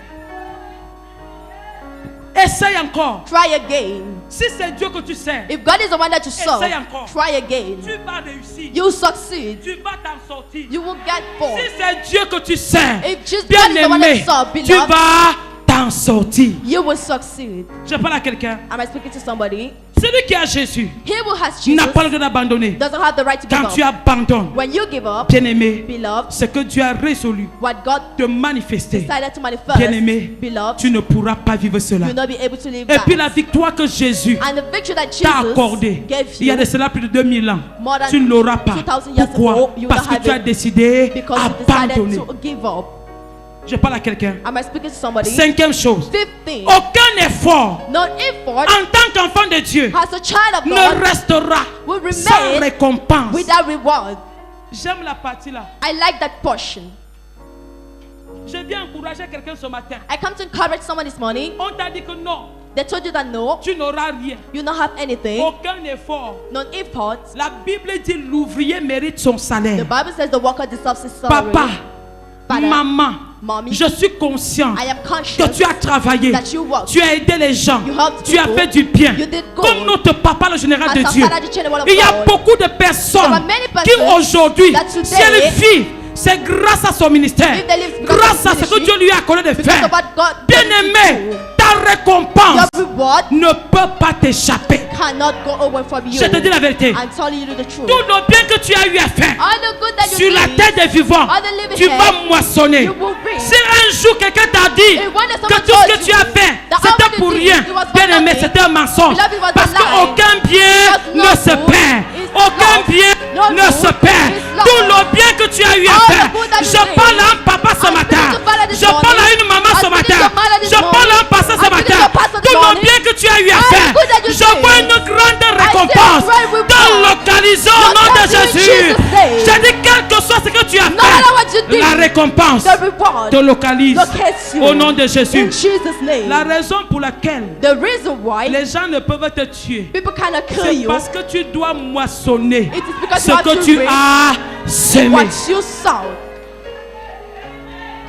Speaker 1: Essaye encore.
Speaker 2: Try again.
Speaker 1: Si c'est Dieu que tu sers,
Speaker 2: If God is the one that you serve,
Speaker 1: Essaye encore.
Speaker 2: try again.
Speaker 1: tu vas réussir.
Speaker 2: You succeed.
Speaker 1: Tu vas t'en sortir.
Speaker 2: You will get born.
Speaker 1: Si c'est Dieu que tu sers,
Speaker 2: If just God is the one that
Speaker 1: bien-aimé,
Speaker 2: you serve,
Speaker 1: tu
Speaker 2: beloved,
Speaker 1: vas t'en sortir.
Speaker 2: you will succeed.
Speaker 1: Je parle à quelqu'un.
Speaker 2: Am I speaking to somebody?
Speaker 1: Celui qui a Jésus
Speaker 2: He who has
Speaker 1: n'a
Speaker 2: Jesus
Speaker 1: pas le droit d'abandonner.
Speaker 2: doesn't have the right to give
Speaker 1: Quand
Speaker 2: up.
Speaker 1: tu abandonnes,
Speaker 2: When you give up,
Speaker 1: bien-aimé,
Speaker 2: beloved,
Speaker 1: ce que Dieu a résolu
Speaker 2: what God
Speaker 1: de manifester,
Speaker 2: decided to manifest,
Speaker 1: bien-aimé,
Speaker 2: beloved,
Speaker 1: tu ne pourras pas vivre cela.
Speaker 2: you'll not be able to live
Speaker 1: Et
Speaker 2: that.
Speaker 1: puis la victoire que Jésus
Speaker 2: And the victory that
Speaker 1: t'a
Speaker 2: Jesus
Speaker 1: accordée,
Speaker 2: gave
Speaker 1: il y a
Speaker 2: you
Speaker 1: de cela plus de 2000 ans,
Speaker 2: more than
Speaker 1: tu ne l'auras pas.
Speaker 2: 2000 years
Speaker 1: Pourquoi?
Speaker 2: ago, you will
Speaker 1: Parce
Speaker 2: not
Speaker 1: que
Speaker 2: have
Speaker 1: tu as
Speaker 2: it
Speaker 1: décidé
Speaker 2: because you decided
Speaker 1: d'abandonner.
Speaker 2: to give up.
Speaker 1: Je parle à quelqu'un.
Speaker 2: Am I speaking to somebody?
Speaker 1: Cinquième chose,
Speaker 2: 15.
Speaker 1: aucun effort
Speaker 2: No effort
Speaker 1: en tant qu'enfant de Dieu
Speaker 2: as a child of
Speaker 1: ne
Speaker 2: God
Speaker 1: restera
Speaker 2: will
Speaker 1: sans
Speaker 2: remain
Speaker 1: récompense.
Speaker 2: without reward.
Speaker 1: J'aime la partie là.
Speaker 2: I like that portion.
Speaker 1: Je viens encourager quelqu'un ce matin.
Speaker 2: I come to encourage someone this morning.
Speaker 1: On t'a dit que non,
Speaker 2: They told you that no,
Speaker 1: tu n'auras rien.
Speaker 2: you don't have anything.
Speaker 1: Aucun effort.
Speaker 2: No effort.
Speaker 1: La Bible dit l'ouvrier mérite son
Speaker 2: The
Speaker 1: salaire.
Speaker 2: Bible says the worker deserves his salary.
Speaker 1: Papa,
Speaker 2: Father,
Speaker 1: maman,
Speaker 2: Mommy,
Speaker 1: je suis conscient
Speaker 2: I am
Speaker 1: que
Speaker 2: conscious
Speaker 1: tu as travaillé,
Speaker 2: that you worked.
Speaker 1: tu as aidé les gens,
Speaker 2: You helped
Speaker 1: tu as
Speaker 2: people.
Speaker 1: fait du bien.
Speaker 2: You did good.
Speaker 1: Comme notre papa, le général
Speaker 2: As
Speaker 1: de
Speaker 2: our
Speaker 1: Dieu.
Speaker 2: Father, the General of
Speaker 1: Il y a
Speaker 2: God.
Speaker 1: beaucoup de
Speaker 2: There
Speaker 1: personnes
Speaker 2: are many
Speaker 1: qui
Speaker 2: persons
Speaker 1: aujourd'hui,
Speaker 2: that today,
Speaker 1: si elles vivent, c'est grâce à son ministère,
Speaker 2: If they live because
Speaker 1: grâce
Speaker 2: of
Speaker 1: à ce que
Speaker 2: ministry,
Speaker 1: Dieu lui a accordé de
Speaker 2: because
Speaker 1: faire.
Speaker 2: of what God
Speaker 1: Bien-aimé,
Speaker 2: did
Speaker 1: ta récompense
Speaker 2: your reward
Speaker 1: ne peut pas t'échapper.
Speaker 2: cannot go away from you.
Speaker 1: Je te dis la vérité.
Speaker 2: I'm telling you the truth.
Speaker 1: Tout le bien que tu as eu à faire
Speaker 2: All the good that you
Speaker 1: sur la
Speaker 2: did,
Speaker 1: terre des vivants,
Speaker 2: all the living
Speaker 1: tu
Speaker 2: here,
Speaker 1: vas moissonner.
Speaker 2: you will reap.
Speaker 1: Si un jour quelqu'un t'a dit
Speaker 2: If one day
Speaker 1: que
Speaker 2: someone
Speaker 1: tout ce que
Speaker 2: told
Speaker 1: tu
Speaker 2: you
Speaker 1: as fait,
Speaker 2: that all
Speaker 1: c'était
Speaker 2: what you
Speaker 1: pour
Speaker 2: did,
Speaker 1: rien,
Speaker 2: it was for
Speaker 1: bien aimé,
Speaker 2: nothing.
Speaker 1: c'était un mensonge.
Speaker 2: Beloved, it was a
Speaker 1: Parce
Speaker 2: lie.
Speaker 1: qu'aucun bien
Speaker 2: Because
Speaker 1: ne
Speaker 2: no
Speaker 1: se
Speaker 2: good
Speaker 1: perd.
Speaker 2: is
Speaker 1: Aucun
Speaker 2: lost.
Speaker 1: bien
Speaker 2: No
Speaker 1: ne
Speaker 2: good
Speaker 1: se perd.
Speaker 2: is lost.
Speaker 1: Tout le bien que tu as eu à
Speaker 2: All the
Speaker 1: faire.
Speaker 2: good that you
Speaker 1: Je
Speaker 2: did.
Speaker 1: parle à un papa ce
Speaker 2: I'm
Speaker 1: matin.
Speaker 2: speaking to father this
Speaker 1: Je parle à
Speaker 2: morning.
Speaker 1: une maman
Speaker 2: I'm
Speaker 1: ce
Speaker 2: speaking
Speaker 1: matin.
Speaker 2: to mother this
Speaker 1: Je parle à un pasteur ce
Speaker 2: morning. I'm
Speaker 1: matin.
Speaker 2: speaking to pastor this
Speaker 1: Tout le
Speaker 2: morning.
Speaker 1: bien que tu as eu à
Speaker 2: All the
Speaker 1: faire.
Speaker 2: good that you
Speaker 1: Je
Speaker 2: did.
Speaker 1: vois une grande
Speaker 2: I
Speaker 1: récompense.
Speaker 2: say, great
Speaker 1: Te
Speaker 2: reward.
Speaker 1: localisons au nom de
Speaker 2: Localisé in
Speaker 1: Jésus.
Speaker 2: Jesus' name.
Speaker 1: J'ai dit quel que soit ce que tu as
Speaker 2: No matter what you
Speaker 1: fait,
Speaker 2: did,
Speaker 1: la récompense
Speaker 2: the reward
Speaker 1: te localise
Speaker 2: locates you
Speaker 1: au nom de Jésus.
Speaker 2: in Jesus' name.
Speaker 1: La raison pour laquelle
Speaker 2: The reason why
Speaker 1: les gens ne peuvent te tuer,
Speaker 2: people cannot kill
Speaker 1: c'est
Speaker 2: you,
Speaker 1: parce que tu dois moissonner
Speaker 2: it is because
Speaker 1: ce
Speaker 2: you have
Speaker 1: que
Speaker 2: to
Speaker 1: tu
Speaker 2: reap
Speaker 1: as semé.
Speaker 2: what you sow.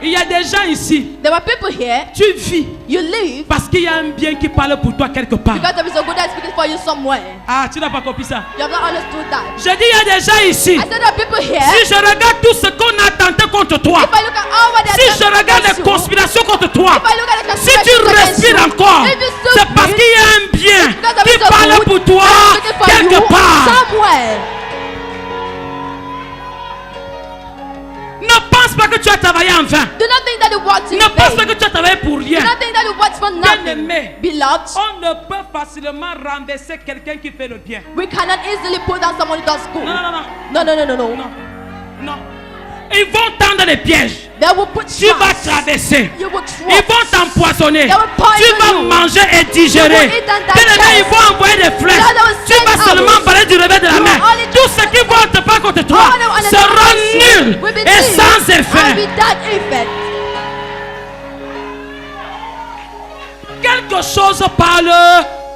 Speaker 1: Il y a des gens ici,
Speaker 2: There are people here,
Speaker 1: tu vis
Speaker 2: you live
Speaker 1: parce qu'il y a un bien qui parle pour toi quelque part.
Speaker 2: because there is a good that's speaking for you somewhere.
Speaker 1: Ah, tu n'as pas compris ça.
Speaker 2: You have not understood that.
Speaker 1: J'ai dit, il y a des gens ici.
Speaker 2: I said there are people here,
Speaker 1: Si je regarde tout ce qu'on a tenté contre toi,
Speaker 2: if I look at all what they
Speaker 1: si
Speaker 2: are
Speaker 1: je
Speaker 2: doing
Speaker 1: regarde
Speaker 2: against
Speaker 1: les
Speaker 2: you,
Speaker 1: conspirations contre toi,
Speaker 2: if I look at the
Speaker 1: si tu
Speaker 2: conspiracies against
Speaker 1: respires
Speaker 2: you,
Speaker 1: encore,
Speaker 2: if you still
Speaker 1: c'est parce
Speaker 2: breathe,
Speaker 1: qu'il y a un bien
Speaker 2: because there
Speaker 1: qui
Speaker 2: is a
Speaker 1: parle
Speaker 2: good
Speaker 1: pour toi
Speaker 2: that's speaking for
Speaker 1: quelque
Speaker 2: you
Speaker 1: part.
Speaker 2: somewhere.
Speaker 1: Ne pense pas que tu as travaillé en vain.
Speaker 2: Do not think that that you worked in
Speaker 1: Ne pense
Speaker 2: vain.
Speaker 1: pas que tu as travaillé pour rien.
Speaker 2: Do not think that you worked for nothing.
Speaker 1: Bien-aimé,
Speaker 2: Beloved,
Speaker 1: on ne peut facilement renverser quelqu'un qui fait le bien.
Speaker 2: we cannot easily put down someone who does good.
Speaker 1: Non, non, non,
Speaker 2: No, no, no, no, no.
Speaker 1: non, non. Ils vont tendre les pièges.
Speaker 2: They will put
Speaker 1: Tu vas
Speaker 2: traps.
Speaker 1: traverser.
Speaker 2: You will
Speaker 1: Ils
Speaker 2: trust.
Speaker 1: vont t'empoisonner.
Speaker 2: They will poison
Speaker 1: Tu vas
Speaker 2: you.
Speaker 1: manger et digérer.
Speaker 2: You will eat and
Speaker 1: Bien-aimé,
Speaker 2: digest.
Speaker 1: ils vont envoyer des flèches.
Speaker 2: Lord, they will
Speaker 1: Tu
Speaker 2: send
Speaker 1: vas seulement
Speaker 2: arrows.
Speaker 1: parler du revers de la
Speaker 2: You
Speaker 1: main.
Speaker 2: will only
Speaker 1: Tout ce qui vont te faire contre toi
Speaker 2: All the others
Speaker 1: sera
Speaker 2: against you
Speaker 1: nul
Speaker 2: will be
Speaker 1: et
Speaker 2: seen
Speaker 1: sans
Speaker 2: and
Speaker 1: effet.
Speaker 2: without effect.
Speaker 1: Quelque chose parle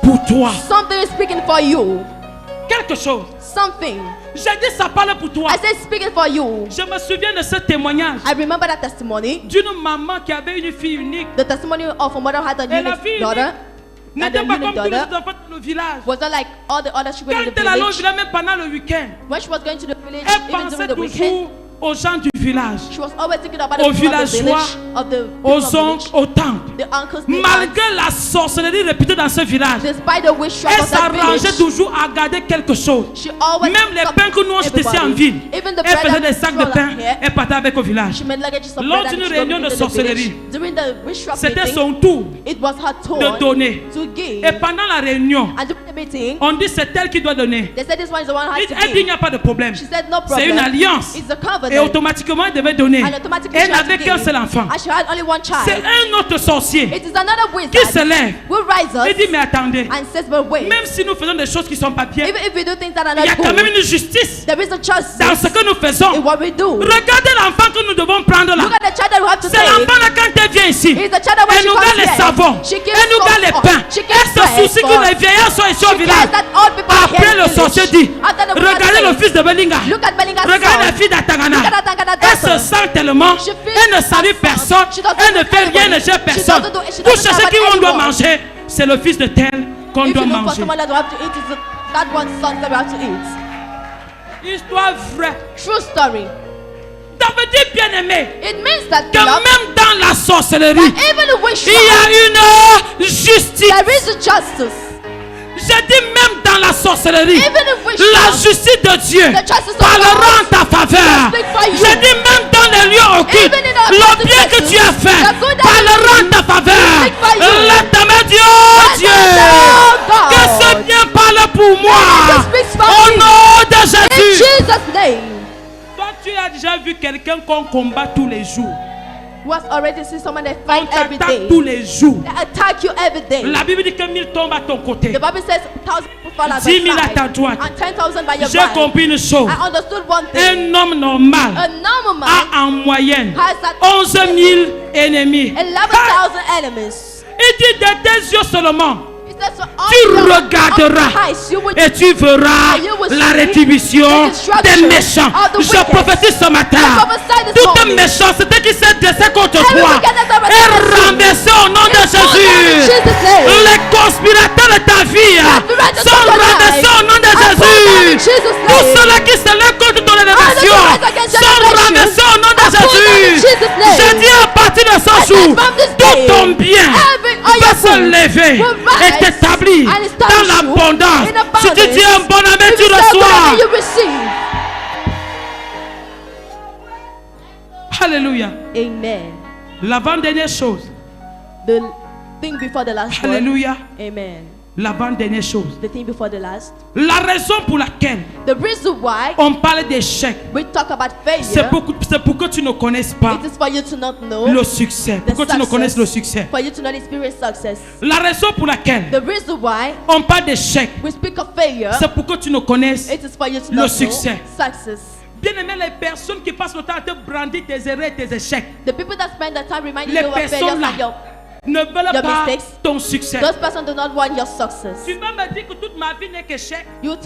Speaker 1: pour toi.
Speaker 2: Something is speaking for you.
Speaker 1: Quelque chose.
Speaker 2: Something.
Speaker 1: J'ai dit ça parle pour toi.
Speaker 2: I said speaking for you.
Speaker 1: Je me souviens de ce témoignage
Speaker 2: I remember that testimony.
Speaker 1: d'une maman qui avait une fille unique.
Speaker 2: The testimony of a mother who had a
Speaker 1: Et la
Speaker 2: unique
Speaker 1: fille
Speaker 2: daughter.
Speaker 1: unique
Speaker 2: And the
Speaker 1: n'était pas
Speaker 2: unique
Speaker 1: comme tous les
Speaker 2: daughter
Speaker 1: autres enfants dans le village.
Speaker 2: was not like all the other children in
Speaker 1: Quand
Speaker 2: the
Speaker 1: elle allait au
Speaker 2: village.
Speaker 1: village, même pendant le week-end,
Speaker 2: When she was going to the village,
Speaker 1: elle
Speaker 2: even
Speaker 1: pensait
Speaker 2: during the weekend,
Speaker 1: toujours aux gens du village,
Speaker 2: she was always thinking about the
Speaker 1: aux
Speaker 2: people of the
Speaker 1: villageois,
Speaker 2: village, of the people
Speaker 1: aux
Speaker 2: of the
Speaker 1: oncles,
Speaker 2: village,
Speaker 1: aux tantes.
Speaker 2: the uncles, the aunts.
Speaker 1: Malgré la sorcellerie réputée dans ce village,
Speaker 2: Despite the witchcraft
Speaker 1: elle
Speaker 2: of that
Speaker 1: s'arrangeait
Speaker 2: village,
Speaker 1: toujours à garder quelque chose.
Speaker 2: she always
Speaker 1: Même les pains que nous on jetait ici en ville,
Speaker 2: even the
Speaker 1: elle
Speaker 2: bread
Speaker 1: faisait
Speaker 2: that
Speaker 1: des sacs de
Speaker 2: was
Speaker 1: pain,
Speaker 2: thrown here,
Speaker 1: elle partait avec au village.
Speaker 2: she made luggages of
Speaker 1: Lors
Speaker 2: bread and
Speaker 1: d'une
Speaker 2: she
Speaker 1: réunion
Speaker 2: brought
Speaker 1: de
Speaker 2: it to the village.
Speaker 1: sorcellerie,
Speaker 2: During the witchcraft
Speaker 1: C'était
Speaker 2: meeting,
Speaker 1: son tour
Speaker 2: it was her turn
Speaker 1: de donner.
Speaker 2: to give.
Speaker 1: Et pendant la réunion,
Speaker 2: And during the meeting,
Speaker 1: on dit c'est elle qui doit donner.
Speaker 2: they said this one is the one who has to
Speaker 1: Elle dit il
Speaker 2: give.
Speaker 1: n'y a pas de problème.
Speaker 2: She said no
Speaker 1: C'est une
Speaker 2: problem.
Speaker 1: alliance.
Speaker 2: It's a
Speaker 1: Et
Speaker 2: covenant.
Speaker 1: automatiquement elle devait donner.
Speaker 2: And automatically
Speaker 1: Elle
Speaker 2: she had to
Speaker 1: n'avait qu'un
Speaker 2: give.
Speaker 1: seul enfant.
Speaker 2: And she had only one
Speaker 1: C'est
Speaker 2: child.
Speaker 1: un autre sorcier
Speaker 2: It is another
Speaker 1: qui se
Speaker 2: wizard
Speaker 1: lève
Speaker 2: who rises
Speaker 1: et dit mais attendez,
Speaker 2: and says, but wait,
Speaker 1: même si nous faisons des choses qui ne sont pas bien,
Speaker 2: even if we do things that are
Speaker 1: il y a
Speaker 2: not
Speaker 1: quand même
Speaker 2: good,
Speaker 1: une justice
Speaker 2: there is a justice
Speaker 1: dans ce que nous faisons.
Speaker 2: in what we do.
Speaker 1: Regardez l'enfant que nous devons prendre là.
Speaker 2: Look at the child that we have to
Speaker 1: C'est
Speaker 2: take.
Speaker 1: l'enfant là quand elle vient ici.
Speaker 2: It's the child that when
Speaker 1: Elle
Speaker 2: she
Speaker 1: nous
Speaker 2: comes
Speaker 1: donne les
Speaker 2: here,
Speaker 1: savons.
Speaker 2: she gives
Speaker 1: Elle nous donne les
Speaker 2: soap
Speaker 1: pains.
Speaker 2: for- she
Speaker 1: Elle
Speaker 2: gives
Speaker 1: se soucie
Speaker 2: bread
Speaker 1: que
Speaker 2: for-
Speaker 1: les vieillards sont ici au
Speaker 2: She
Speaker 1: village.
Speaker 2: cares that all people are here
Speaker 1: Après
Speaker 2: in
Speaker 1: le
Speaker 2: the
Speaker 1: sorcier
Speaker 2: village.
Speaker 1: dit,
Speaker 2: After the
Speaker 1: regardez le
Speaker 2: says,
Speaker 1: fils de Belinga.
Speaker 2: look at Belinga's
Speaker 1: Regardez la
Speaker 2: son.
Speaker 1: fille d'Atangana.
Speaker 2: Look at Atangana's
Speaker 1: Elle se
Speaker 2: daughter.
Speaker 1: sent tellement.
Speaker 2: She feels
Speaker 1: Elle ne salue
Speaker 2: that
Speaker 1: personne.
Speaker 2: she doesn't
Speaker 1: Elle ne
Speaker 2: know
Speaker 1: fait rien, ne
Speaker 2: anybody.
Speaker 1: gère
Speaker 2: She
Speaker 1: personne.
Speaker 2: doesn't do- she
Speaker 1: Pour
Speaker 2: doesn't
Speaker 1: chercher
Speaker 2: care
Speaker 1: qui
Speaker 2: about
Speaker 1: on doit
Speaker 2: anyone.
Speaker 1: manger, c'est le fils de tel qu'on
Speaker 2: If
Speaker 1: doit
Speaker 2: you look for
Speaker 1: manger.
Speaker 2: someone that we have to eat, it's that one's son that we have to eat.
Speaker 1: Histoire vraie.
Speaker 2: True story.
Speaker 1: Ça veut dire bien aimé
Speaker 2: It means that
Speaker 1: que
Speaker 2: beloved,
Speaker 1: même dans la sorcellerie,
Speaker 2: that even in
Speaker 1: il y
Speaker 2: witchcraft,
Speaker 1: a une justice.
Speaker 2: there is a justice.
Speaker 1: J'ai dit même dans la sorcellerie,
Speaker 2: Even in
Speaker 1: la
Speaker 2: witchcraft,
Speaker 1: justice de Dieu
Speaker 2: the justice of
Speaker 1: parlera en
Speaker 2: God
Speaker 1: ta faveur.
Speaker 2: will speak for you.
Speaker 1: J'ai dit même dans les lieux occultes,
Speaker 2: Even in our
Speaker 1: le bien
Speaker 2: places,
Speaker 1: que tu as fait
Speaker 2: the good that
Speaker 1: parlera
Speaker 2: you
Speaker 1: en ta faveur.
Speaker 2: will speak for you.
Speaker 1: Let ta main Dieu, oh Dieu,
Speaker 2: Oh God.
Speaker 1: que ce bien parle pour moi.
Speaker 2: Let it speak for
Speaker 1: Au
Speaker 2: me.
Speaker 1: nom de
Speaker 2: In
Speaker 1: Jésus.
Speaker 2: Jesus' name.
Speaker 1: Toi, tu as déjà vu quelqu'un qu'on combat tous les jours.
Speaker 2: Who has already seen someone that
Speaker 1: On
Speaker 2: fight every
Speaker 1: t'attaque
Speaker 2: day?
Speaker 1: tous les jours.
Speaker 2: They attack you every day.
Speaker 1: La Bible dit que 1000 tombent à ton côté.
Speaker 2: The Bible says 1,000 people fall at
Speaker 1: 10 000
Speaker 2: your
Speaker 1: à ta
Speaker 2: side
Speaker 1: droite.
Speaker 2: and 10,000 by your
Speaker 1: J'ai
Speaker 2: right.
Speaker 1: compris une chose.
Speaker 2: I understood one thing.
Speaker 1: Un homme normal
Speaker 2: A normal man
Speaker 1: a en moyenne
Speaker 2: has at
Speaker 1: 11 000 ennemis.
Speaker 2: 11,000 enemies.
Speaker 1: Il dit de tes yeux seulement,
Speaker 2: He says, so all
Speaker 1: tu
Speaker 2: your
Speaker 1: regarderas
Speaker 2: eyes, you will
Speaker 1: et tu verras
Speaker 2: and you will
Speaker 1: la
Speaker 2: see
Speaker 1: rétribution
Speaker 2: the destruction
Speaker 1: des méchants.
Speaker 2: of the
Speaker 1: Je
Speaker 2: wicked.
Speaker 1: prophétise ce matin.
Speaker 2: I prophesy this
Speaker 1: Toute
Speaker 2: morning.
Speaker 1: méchanceté qui s'est dressée contre
Speaker 2: Every
Speaker 1: toi
Speaker 2: wickedness that was
Speaker 1: est
Speaker 2: against you
Speaker 1: renversée au nom de
Speaker 2: is pulled down in
Speaker 1: Jésus.
Speaker 2: Jesus' name.
Speaker 1: Les conspirateurs de ta vie
Speaker 2: Conspirators
Speaker 1: sont
Speaker 2: of your
Speaker 1: renversés
Speaker 2: life
Speaker 1: au nom de
Speaker 2: are pulled down in
Speaker 1: Jésus.
Speaker 2: Jesus'
Speaker 1: Tous
Speaker 2: name.
Speaker 1: ceux-là qui se lèvent contre ton élévation
Speaker 2: All those who rise against your
Speaker 1: sont
Speaker 2: elevation
Speaker 1: renversés au nom de
Speaker 2: are pulled down in
Speaker 1: Jésus.
Speaker 2: Jesus' name.
Speaker 1: Je dis à partir de ce
Speaker 2: I
Speaker 1: jour,
Speaker 2: said from this
Speaker 1: tout
Speaker 2: day,
Speaker 1: ton bien
Speaker 2: all
Speaker 1: va
Speaker 2: your
Speaker 1: se
Speaker 2: food
Speaker 1: lever
Speaker 2: will
Speaker 1: et
Speaker 2: rise
Speaker 1: t'établir
Speaker 2: and establish
Speaker 1: dans
Speaker 2: you
Speaker 1: l'abondance.
Speaker 2: in abundance.
Speaker 1: Si tu dis un bon amen,
Speaker 2: If
Speaker 1: tu
Speaker 2: you say
Speaker 1: reçois.
Speaker 2: whatever you receive.
Speaker 1: Alléluia.
Speaker 2: Amen.
Speaker 1: L'avant-dernière chose.
Speaker 2: The thing before the last one.
Speaker 1: Alléluia.
Speaker 2: Amen.
Speaker 1: L'avant-dernière chose.
Speaker 2: The thing before the last.
Speaker 1: La raison pour laquelle
Speaker 2: The reason why
Speaker 1: on parle d'échec,
Speaker 2: we talk about
Speaker 1: c'est
Speaker 2: failure,
Speaker 1: pour que tu ne connaisses pas
Speaker 2: it is for you to not know
Speaker 1: le succès.
Speaker 2: the
Speaker 1: Pour que tu ne connaisses le succès.
Speaker 2: for you to not experience success.
Speaker 1: La raison pour laquelle
Speaker 2: The reason why
Speaker 1: on parle d'échec,
Speaker 2: we speak of failure,
Speaker 1: c'est pour que tu ne connaisses.
Speaker 2: it is for you to
Speaker 1: le
Speaker 2: not
Speaker 1: succès.
Speaker 2: know success.
Speaker 1: Bien-aimé, les personnes qui passent le temps à te brandir tes erreurs et tes échecs
Speaker 2: The people that spend their time reminding
Speaker 1: Les
Speaker 2: you of failures
Speaker 1: personnes là,
Speaker 2: and your
Speaker 1: ne veulent
Speaker 2: Your
Speaker 1: pas
Speaker 2: mistakes.
Speaker 1: ton succès.
Speaker 2: those persons do not want your success.
Speaker 1: Tu vas me dire que toute ma vie n'est qu'échec.
Speaker 2: Do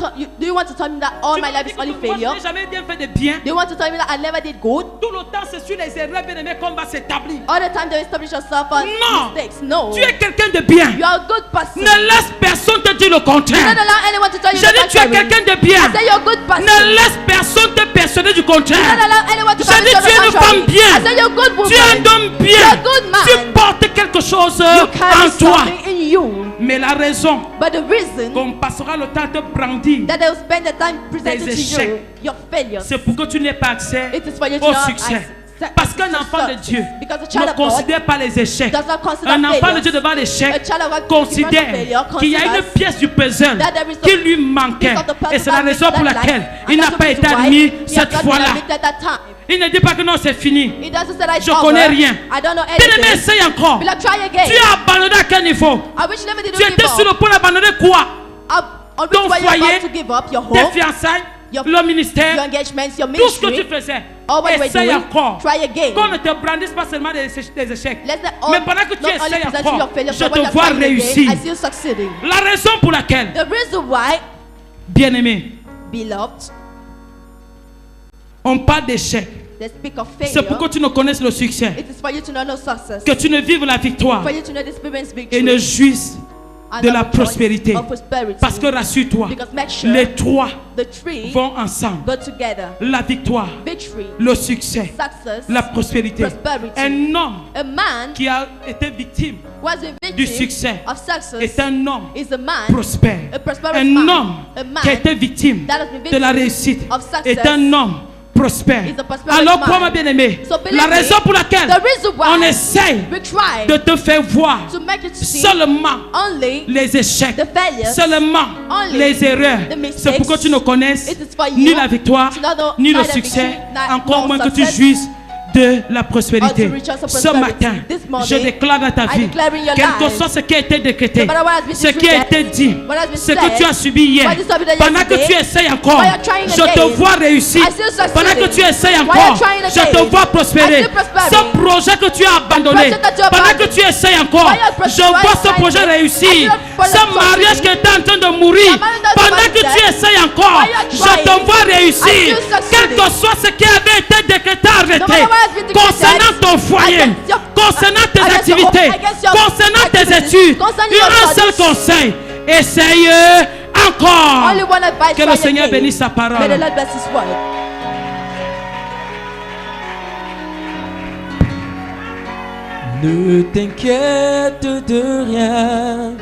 Speaker 2: you want to tell me that all
Speaker 1: Tu
Speaker 2: my
Speaker 1: vas me
Speaker 2: life
Speaker 1: dire
Speaker 2: is
Speaker 1: que
Speaker 2: only
Speaker 1: moi, je
Speaker 2: failure?
Speaker 1: n'ai jamais bien fait de bien.
Speaker 2: Do you want to tell me that I never did good?
Speaker 1: Tout le temps, c'est sur les erreurs, bien-aimé, qu'on va s'établir.
Speaker 2: All the time they establish yourself on
Speaker 1: Non.
Speaker 2: mistakes. No.
Speaker 1: Tu es quelqu'un de bien.
Speaker 2: You are a good person.
Speaker 1: Ne laisse personne te dire le
Speaker 2: Do not
Speaker 1: contraire.
Speaker 2: allow anyone to tell you
Speaker 1: Je
Speaker 2: the
Speaker 1: dis, tu es
Speaker 2: contrary.
Speaker 1: quelqu'un de bien.
Speaker 2: I say you're a good person.
Speaker 1: Ne laisse personne te persuader du
Speaker 2: Do not
Speaker 1: contraire.
Speaker 2: allow anyone to
Speaker 1: Je
Speaker 2: tell
Speaker 1: dis,
Speaker 2: you
Speaker 1: tu es
Speaker 2: the
Speaker 1: une
Speaker 2: contrary.
Speaker 1: femme bien.
Speaker 2: I say you're a good woman.
Speaker 1: Tu es un homme bien.
Speaker 2: You're a good man.
Speaker 1: Tu portes quelque chose
Speaker 2: You carry
Speaker 1: en toi.
Speaker 2: something in you.
Speaker 1: Mais la raison
Speaker 2: But the reason
Speaker 1: qu'on passera le temps à te brandir,
Speaker 2: that they will spend the time presenting to
Speaker 1: échecs.
Speaker 2: you your failures,
Speaker 1: c'est pour que tu n'aies pas accès
Speaker 2: it is for you to
Speaker 1: au
Speaker 2: not
Speaker 1: succès.
Speaker 2: have
Speaker 1: Parce qu'un enfant de Dieu ne considère pas les échecs. Un enfant de Dieu devant l'échec considère qu'il y a une pièce du puzzle qui lui manquait. Et c'est la raison pour laquelle il n'a pas été admis cette fois-là. Il ne dit pas que non, c'est fini. Je ne connais rien. Bien-aimé, essaye encore. Tu as abandonné à quel niveau? Tu étais sur le point d'abandonner quoi? Ton foyer, tes fiançailles, le ministère, tout ce que tu faisais. Essaye encore. Qu'on ne te brandisse pas seulement des échecs. Mais pendant que tu essayes encore, je te vois réussir. La raison pour laquelle, bien-aimé, on parle d'échec. C'est pour que tu ne connaisses le succès, que tu ne vives la victoire et ne jouisses de la prospérité. Parce que rassure-toi, les trois vont ensemble. La victoire, le succès, la prospérité. Un homme qui a été victime du succès est un homme prospère. Un homme qui a été victime de la réussite est un homme prospère. Alors pour ma bien-aimée, la raison pour laquelle on essaye de te faire voir seulement les échecs, seulement les erreurs, c'est pour que tu ne connaisses ni la victoire, ni le succès, encore moins que tu jouisses de la prospérité. Ce matin, je déclare dans ta vie, quel que soit ce qui a été décrété, ce qui a été dit, ce que tu as subi hier, pendant que tu essayes encore, je te vois réussir. Pendant que tu essayes encore, je te vois prospérer. Ce projet que tu as abandonné, pendant que tu essayes encore, je vois ce projet réussir. Ce mariage qui est en train de mourir, pendant que tu essayes encore, je te vois réussir. Quel que soit ce qui avait été décrété, arrêté. Concernant ton foyer, concernant tes activités, concernant tes études, un seul conseil, essaye encore. Que le Seigneur bénisse sa parole.
Speaker 3: Ne t'inquiète de rien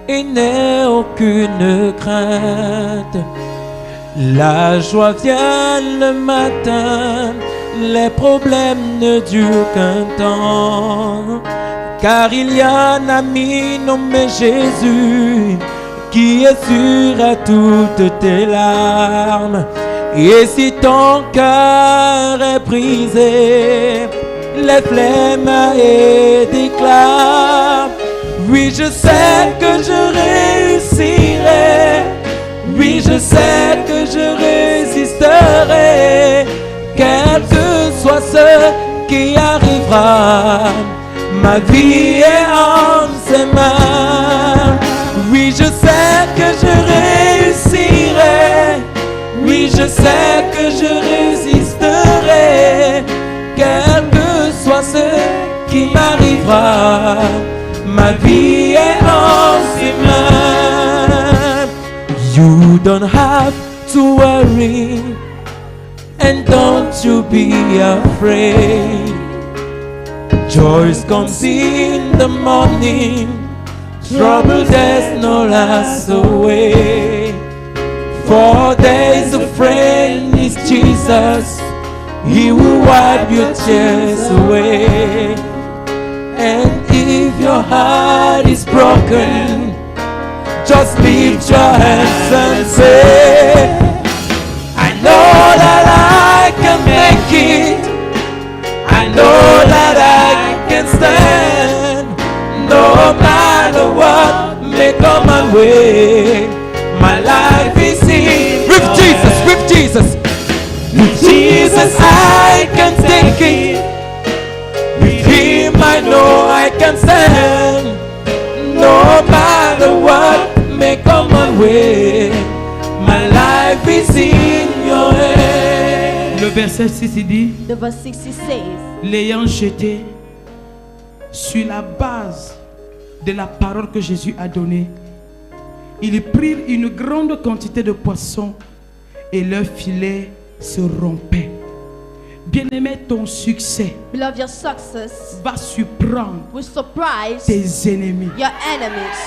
Speaker 3: et n'aie aucune crainte. La joie vient le matin. Les problèmes ne durent qu'un temps, car il y a un ami nommé Jésus qui essuiera toutes tes larmes. Et si ton cœur est brisé, lève-les-mains et déclare: oui, je sais que je réussirai. Oui, je sais que je résisterai. Quel que soit ce qui arrivera, ma vie est en ses mains. Oui, je sais que je réussirai. Oui, je sais que je résisterai. Quel que soit ce qui m'arrivera, ma vie est en ses mains. You don't have to worry. And don't you be afraid. Joy comes in the morning. Trouble there's no last away. For there is a friend, is Jesus. He will wipe your tears away. And if your heart is broken, just lift your hands and say, I know that I can make it. I know that I can stand. No matter what may come my way, my life is in with Jesus, with Jesus. With Jesus I can take it. With Him I know I can stand. No matter what may come my way, my life is in your hands.
Speaker 1: Le verset 6 il dit,
Speaker 2: The verse 6 says,
Speaker 1: l'ayant jeté sur la base de la parole que Jésus a donnée, ils prirent une grande quantité de poissons et leur filet se rompait. Bien-aimé, ton succès
Speaker 2: beloved, your success
Speaker 1: va surprendre
Speaker 2: will surprise
Speaker 1: tes ennemis.
Speaker 2: your enemies.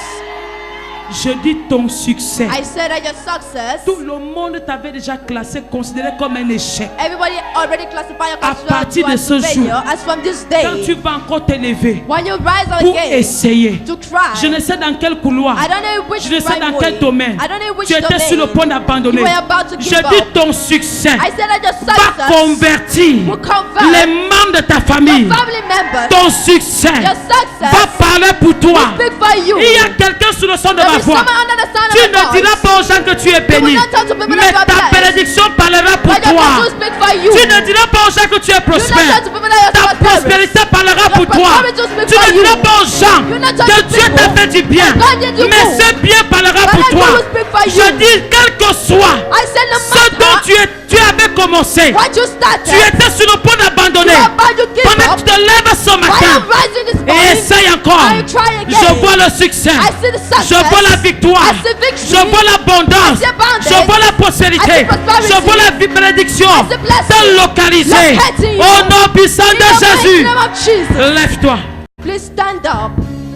Speaker 1: Je dis ton succès.
Speaker 2: I said that your success.
Speaker 1: Tout le monde t'avait déjà classé, considéré comme un échec.
Speaker 2: Everybody already classified your
Speaker 1: À partir de ce jour,
Speaker 2: as from this day,
Speaker 1: quand tu vas encore t'élever
Speaker 2: when you rise
Speaker 1: pour
Speaker 2: again,
Speaker 1: essayer,
Speaker 2: to try,
Speaker 1: je ne sais dans quel couloir,
Speaker 2: I don't know which
Speaker 1: je ne sais dans quel
Speaker 2: way,
Speaker 1: domaine,
Speaker 2: I don't know which
Speaker 1: tu étais
Speaker 2: domain
Speaker 1: sur le point d'abandonner.
Speaker 2: you were about to
Speaker 1: Je
Speaker 2: give
Speaker 1: dis
Speaker 2: up.
Speaker 1: ton succès
Speaker 2: I said that your
Speaker 1: va
Speaker 2: success
Speaker 1: convertir
Speaker 2: will convert
Speaker 1: les membres de ta famille.
Speaker 2: your family members.
Speaker 1: Ton succès
Speaker 2: Your success
Speaker 1: va parler pour toi.
Speaker 2: will speak for you.
Speaker 1: Il y a quelqu'un sous le son de
Speaker 2: There
Speaker 1: ma
Speaker 2: is
Speaker 1: voix.
Speaker 2: someone under the sound
Speaker 1: Tu
Speaker 2: of my
Speaker 1: ne diras
Speaker 2: voice.
Speaker 1: pas aux gens que tu es béni,
Speaker 2: will not tell to people
Speaker 1: mais
Speaker 2: that you are
Speaker 1: ta
Speaker 2: blessed.
Speaker 1: bénédiction parlera pour
Speaker 2: But your
Speaker 1: toi.
Speaker 2: will speak for you.
Speaker 1: Tu ne diras pas aux gens que tu es
Speaker 2: You will not
Speaker 1: prospère.
Speaker 2: tell to people that you are
Speaker 1: Ta
Speaker 2: prosperous.
Speaker 1: prospérité parlera
Speaker 2: Your
Speaker 1: pour toi.
Speaker 2: prosperity will speak
Speaker 1: Tu
Speaker 2: for
Speaker 1: ne diras
Speaker 2: you.
Speaker 1: pas aux gens
Speaker 2: You will not tell
Speaker 1: que
Speaker 2: to
Speaker 1: Dieu t'a
Speaker 2: people
Speaker 1: fait du bien,
Speaker 2: that God did you
Speaker 1: mais
Speaker 2: good.
Speaker 1: ce bien parlera
Speaker 2: But
Speaker 1: pour
Speaker 2: that
Speaker 1: toi.
Speaker 2: will speak for you.
Speaker 1: Je dis, quel que soit
Speaker 2: I said no
Speaker 1: ce dont
Speaker 2: matter
Speaker 1: tu avais commencé,
Speaker 2: what you started,
Speaker 1: tu étais sur le point d'abandonner.
Speaker 2: you are about to give
Speaker 1: Pendant
Speaker 2: up.
Speaker 1: que tu te lèves ce
Speaker 2: While
Speaker 1: matin
Speaker 2: I'm rising this
Speaker 1: et
Speaker 2: morning,
Speaker 1: essaye encore,
Speaker 2: I try again.
Speaker 1: je vois le succès,
Speaker 2: I see the success.
Speaker 1: je vois la victoire,
Speaker 2: I see victory.
Speaker 1: je vois l'abondance,
Speaker 2: I see abundance.
Speaker 1: je vois la prospérité,
Speaker 2: I see prosperity.
Speaker 1: je vois la bénédiction
Speaker 2: I see blessing.
Speaker 1: te localiser.
Speaker 2: Locating you.
Speaker 1: Au nom puissant
Speaker 2: In
Speaker 1: de
Speaker 2: the mighty
Speaker 1: Jésus,
Speaker 2: name of Jesus,
Speaker 1: lève-toi.
Speaker 2: please stand up.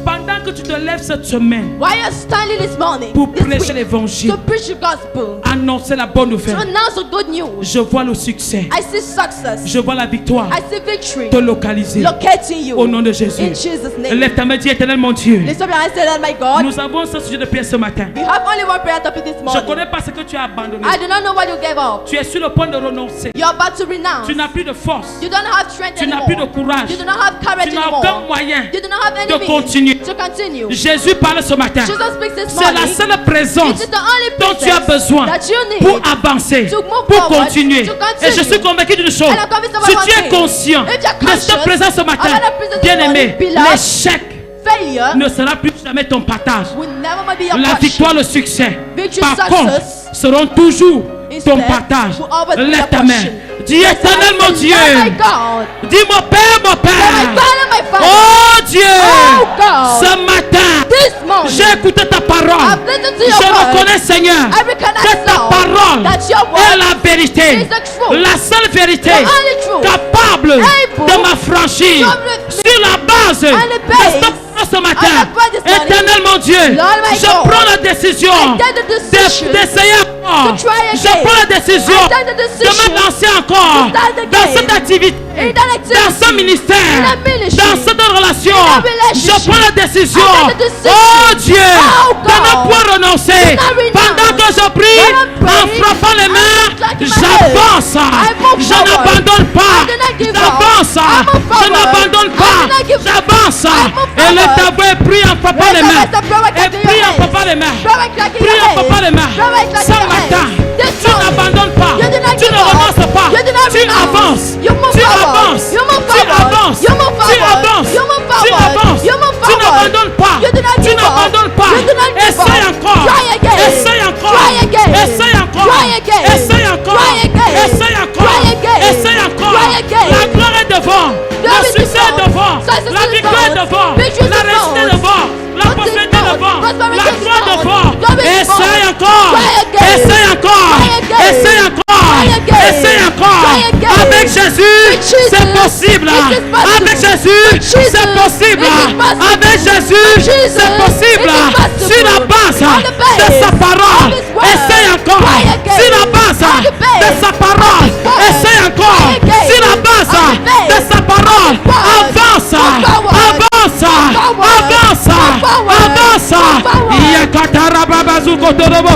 Speaker 1: Pendant que tu te lèves cette semaine
Speaker 2: While you're standing this morning,
Speaker 1: pour
Speaker 2: this
Speaker 1: prêcher
Speaker 2: week,
Speaker 1: l'évangile,
Speaker 2: to preach the gospel,
Speaker 1: annoncer la bonne
Speaker 2: to
Speaker 1: nouvelle,
Speaker 2: announce the good news,
Speaker 1: je vois le succès,
Speaker 2: I see success.
Speaker 1: je vois la victoire
Speaker 2: I see victory
Speaker 1: te localiser.
Speaker 2: locating you.
Speaker 1: Au nom de Jésus,
Speaker 2: In Jesus' name.
Speaker 1: lève ta main, dis éternel mon Dieu.
Speaker 2: Lift up your hands, say that, my God.
Speaker 1: Nous avons ce sujet de prière ce matin.
Speaker 2: We have only one prayer topic this
Speaker 1: Je ne
Speaker 2: morning.
Speaker 1: connais pas ce que tu as abandonné.
Speaker 2: I do not know what you gave up.
Speaker 1: Tu es sur le point de renoncer.
Speaker 2: You're about to renounce.
Speaker 1: Tu n'as plus de force.
Speaker 2: You don't have strength
Speaker 1: Tu n'as
Speaker 2: anymore.
Speaker 1: plus de courage.
Speaker 2: You do not have courage
Speaker 1: Tu n'as aucun
Speaker 2: anymore.
Speaker 1: moyen
Speaker 2: You do not have any
Speaker 1: de
Speaker 2: means
Speaker 1: continuer.
Speaker 2: to continue.
Speaker 1: Jésus parle ce matin.
Speaker 2: Jesus speaks this
Speaker 1: C'est la
Speaker 2: morning.
Speaker 1: seule présence
Speaker 2: It is the only
Speaker 1: dont tu as
Speaker 2: presence
Speaker 1: besoin
Speaker 2: that you need
Speaker 1: pour avancer,
Speaker 2: to move
Speaker 1: pour
Speaker 2: forward,
Speaker 1: continuer.
Speaker 2: to continue.
Speaker 1: Et je suis convaincu d'une chose.
Speaker 2: And I'm convinced about
Speaker 1: Si
Speaker 2: one
Speaker 1: tu es
Speaker 2: thing.
Speaker 1: conscient
Speaker 2: If you're
Speaker 1: de cette
Speaker 2: conscious
Speaker 1: présence ce matin,
Speaker 2: of that presence
Speaker 1: bien
Speaker 2: this
Speaker 1: aimé,
Speaker 2: morning, beloved,
Speaker 1: l'échec
Speaker 2: Failure
Speaker 1: ne sera plus jamais ton partage.
Speaker 2: will never be your
Speaker 1: La
Speaker 2: portion.
Speaker 1: victoire, le succès,
Speaker 2: Victory,
Speaker 1: par
Speaker 2: success,
Speaker 1: contre, seront toujours ton
Speaker 2: instead,
Speaker 1: partage.
Speaker 2: will always be
Speaker 1: Lève
Speaker 2: your
Speaker 1: ta main.
Speaker 2: portion.
Speaker 1: Dis éternel mon Dieu.
Speaker 2: Oh my God.
Speaker 1: Dis mon Père, mon
Speaker 2: My
Speaker 1: Père.
Speaker 2: Father, my Father.
Speaker 1: Oh Dieu.
Speaker 2: Oh God.
Speaker 1: Ce matin,
Speaker 2: This morning,
Speaker 1: j'ai écouté ta parole.
Speaker 2: I've listened to your
Speaker 1: Je
Speaker 2: word.
Speaker 1: reconnais, Seigneur,
Speaker 2: I recognize
Speaker 1: que ta
Speaker 2: now
Speaker 1: parole
Speaker 2: that your word
Speaker 1: est la vérité.
Speaker 2: is the truth.
Speaker 1: La seule vérité
Speaker 2: The only truth.
Speaker 1: capable
Speaker 2: Able
Speaker 1: de m'affranchir
Speaker 2: to
Speaker 1: sur la base
Speaker 2: the
Speaker 1: de
Speaker 2: base
Speaker 1: ce matin.
Speaker 2: of the prayer this morning.
Speaker 1: Éternel mon Dieu,
Speaker 2: Lord my
Speaker 1: je
Speaker 2: God,
Speaker 1: prends la décision
Speaker 2: I take the decision
Speaker 1: d'essayer encore.
Speaker 2: to try again.
Speaker 1: Je prends la décision
Speaker 2: I take the
Speaker 1: de
Speaker 2: decision
Speaker 1: me lancer encore
Speaker 2: to start again.
Speaker 1: dans cette activité,
Speaker 2: in that activity,
Speaker 1: dans ce ministère,
Speaker 2: in that ministry,
Speaker 1: dans cette relation.
Speaker 2: in that relationship.
Speaker 1: Je prends la décision,
Speaker 2: I take the decision.
Speaker 1: oh Dieu,
Speaker 2: Oh
Speaker 1: de ne
Speaker 2: God,
Speaker 1: pas renoncer.
Speaker 2: to not renounce.
Speaker 1: Pendant que je prie,
Speaker 2: When I pray,
Speaker 1: en frappant les mains,
Speaker 2: clapping my
Speaker 1: j'avance.
Speaker 2: I move
Speaker 1: Je
Speaker 2: forward.
Speaker 1: n'abandonne pas.
Speaker 2: I do not give up.
Speaker 1: J'avance.
Speaker 2: I move
Speaker 1: Je
Speaker 2: forward.
Speaker 1: n'abandonne
Speaker 2: I do
Speaker 1: pas.
Speaker 2: not give up.
Speaker 1: J'avance.
Speaker 2: I move
Speaker 1: Et le
Speaker 2: forward.
Speaker 1: tabouet prie en frappant les
Speaker 2: Raise
Speaker 1: mains.
Speaker 2: up as a prayer,
Speaker 1: Et
Speaker 2: clapping
Speaker 1: prie
Speaker 2: your
Speaker 1: en
Speaker 2: hands.
Speaker 1: frappant les mains.
Speaker 2: Prayer, clapping
Speaker 1: Prie
Speaker 2: your
Speaker 1: en
Speaker 2: hands.
Speaker 1: frappant les mains.
Speaker 2: Prayer, clapping
Speaker 1: Ce
Speaker 2: your
Speaker 1: matin,
Speaker 2: hands. This
Speaker 1: tu
Speaker 2: morning,
Speaker 1: n'abandonnes pas.
Speaker 2: you do not
Speaker 1: Tu
Speaker 2: give
Speaker 1: ne
Speaker 2: up.
Speaker 1: renonces pas.
Speaker 2: You do not
Speaker 1: Tu
Speaker 2: renounce.
Speaker 1: avances.
Speaker 2: You move
Speaker 1: Tu
Speaker 2: forward.
Speaker 1: avances.
Speaker 2: You move
Speaker 1: Tu
Speaker 2: forward.
Speaker 1: avances.
Speaker 2: You move
Speaker 1: Tu
Speaker 2: forward.
Speaker 1: avances.
Speaker 2: You move
Speaker 1: Tu
Speaker 2: forward.
Speaker 1: avances.
Speaker 2: You move
Speaker 1: Tu
Speaker 2: forward.
Speaker 1: n'abandonnes pas.
Speaker 2: You do not
Speaker 1: Tu
Speaker 2: give up.
Speaker 1: n'abandonnes pas.
Speaker 2: You do not give
Speaker 1: Essaye
Speaker 2: up.
Speaker 1: encore.
Speaker 2: Try again.
Speaker 1: Essaye encore.
Speaker 2: Try again.
Speaker 1: Essaye encore.
Speaker 2: Try again.
Speaker 1: Essaye encore.
Speaker 2: Try again.
Speaker 1: Essaye encore.
Speaker 2: Try again.
Speaker 1: Essaye encore.
Speaker 2: Try again.
Speaker 1: La gloire est devant. Le
Speaker 2: Glory is
Speaker 1: succès est devant.
Speaker 2: Success
Speaker 1: La
Speaker 2: is
Speaker 1: victoire est
Speaker 2: devant.
Speaker 1: devant.
Speaker 2: Victory is
Speaker 1: La réussite est
Speaker 2: devant.
Speaker 1: devant. La prospérité est devant.
Speaker 2: Prosperity
Speaker 1: La
Speaker 2: is
Speaker 1: gloire est
Speaker 2: devant.
Speaker 1: devant.
Speaker 2: Glory is
Speaker 1: Essaye
Speaker 2: devant.
Speaker 1: encore.
Speaker 2: Try again.
Speaker 1: Essaye encore.
Speaker 2: Try again.
Speaker 1: Essaye encore.
Speaker 2: Try again.
Speaker 1: Essaye encore.
Speaker 2: Try again.
Speaker 1: Avec Jésus,
Speaker 2: With Jesus,
Speaker 1: c'est possible.
Speaker 2: it is possible.
Speaker 1: Avec Jésus,
Speaker 2: With Jesus,
Speaker 1: c'est possible.
Speaker 2: it is possible.
Speaker 1: Avec Jésus,
Speaker 2: With Jesus,
Speaker 1: c'est possible.
Speaker 2: it is possible.
Speaker 1: Sur la base
Speaker 2: On the base
Speaker 1: de sa parole,
Speaker 2: of His word.
Speaker 1: essaye encore.
Speaker 2: Try again.
Speaker 1: Sur la base
Speaker 2: On the base
Speaker 1: de sa parole,
Speaker 2: of His word.
Speaker 1: essaye encore.
Speaker 2: Try again.
Speaker 1: Sur la base
Speaker 2: On the base
Speaker 1: de sa parole,
Speaker 2: of His word.
Speaker 1: avance,
Speaker 2: Move forward.
Speaker 1: avance,
Speaker 2: Move forward.
Speaker 1: avance,
Speaker 2: Move forward.
Speaker 1: avance.
Speaker 2: Move forward.
Speaker 1: Yakatara babazuko torobo.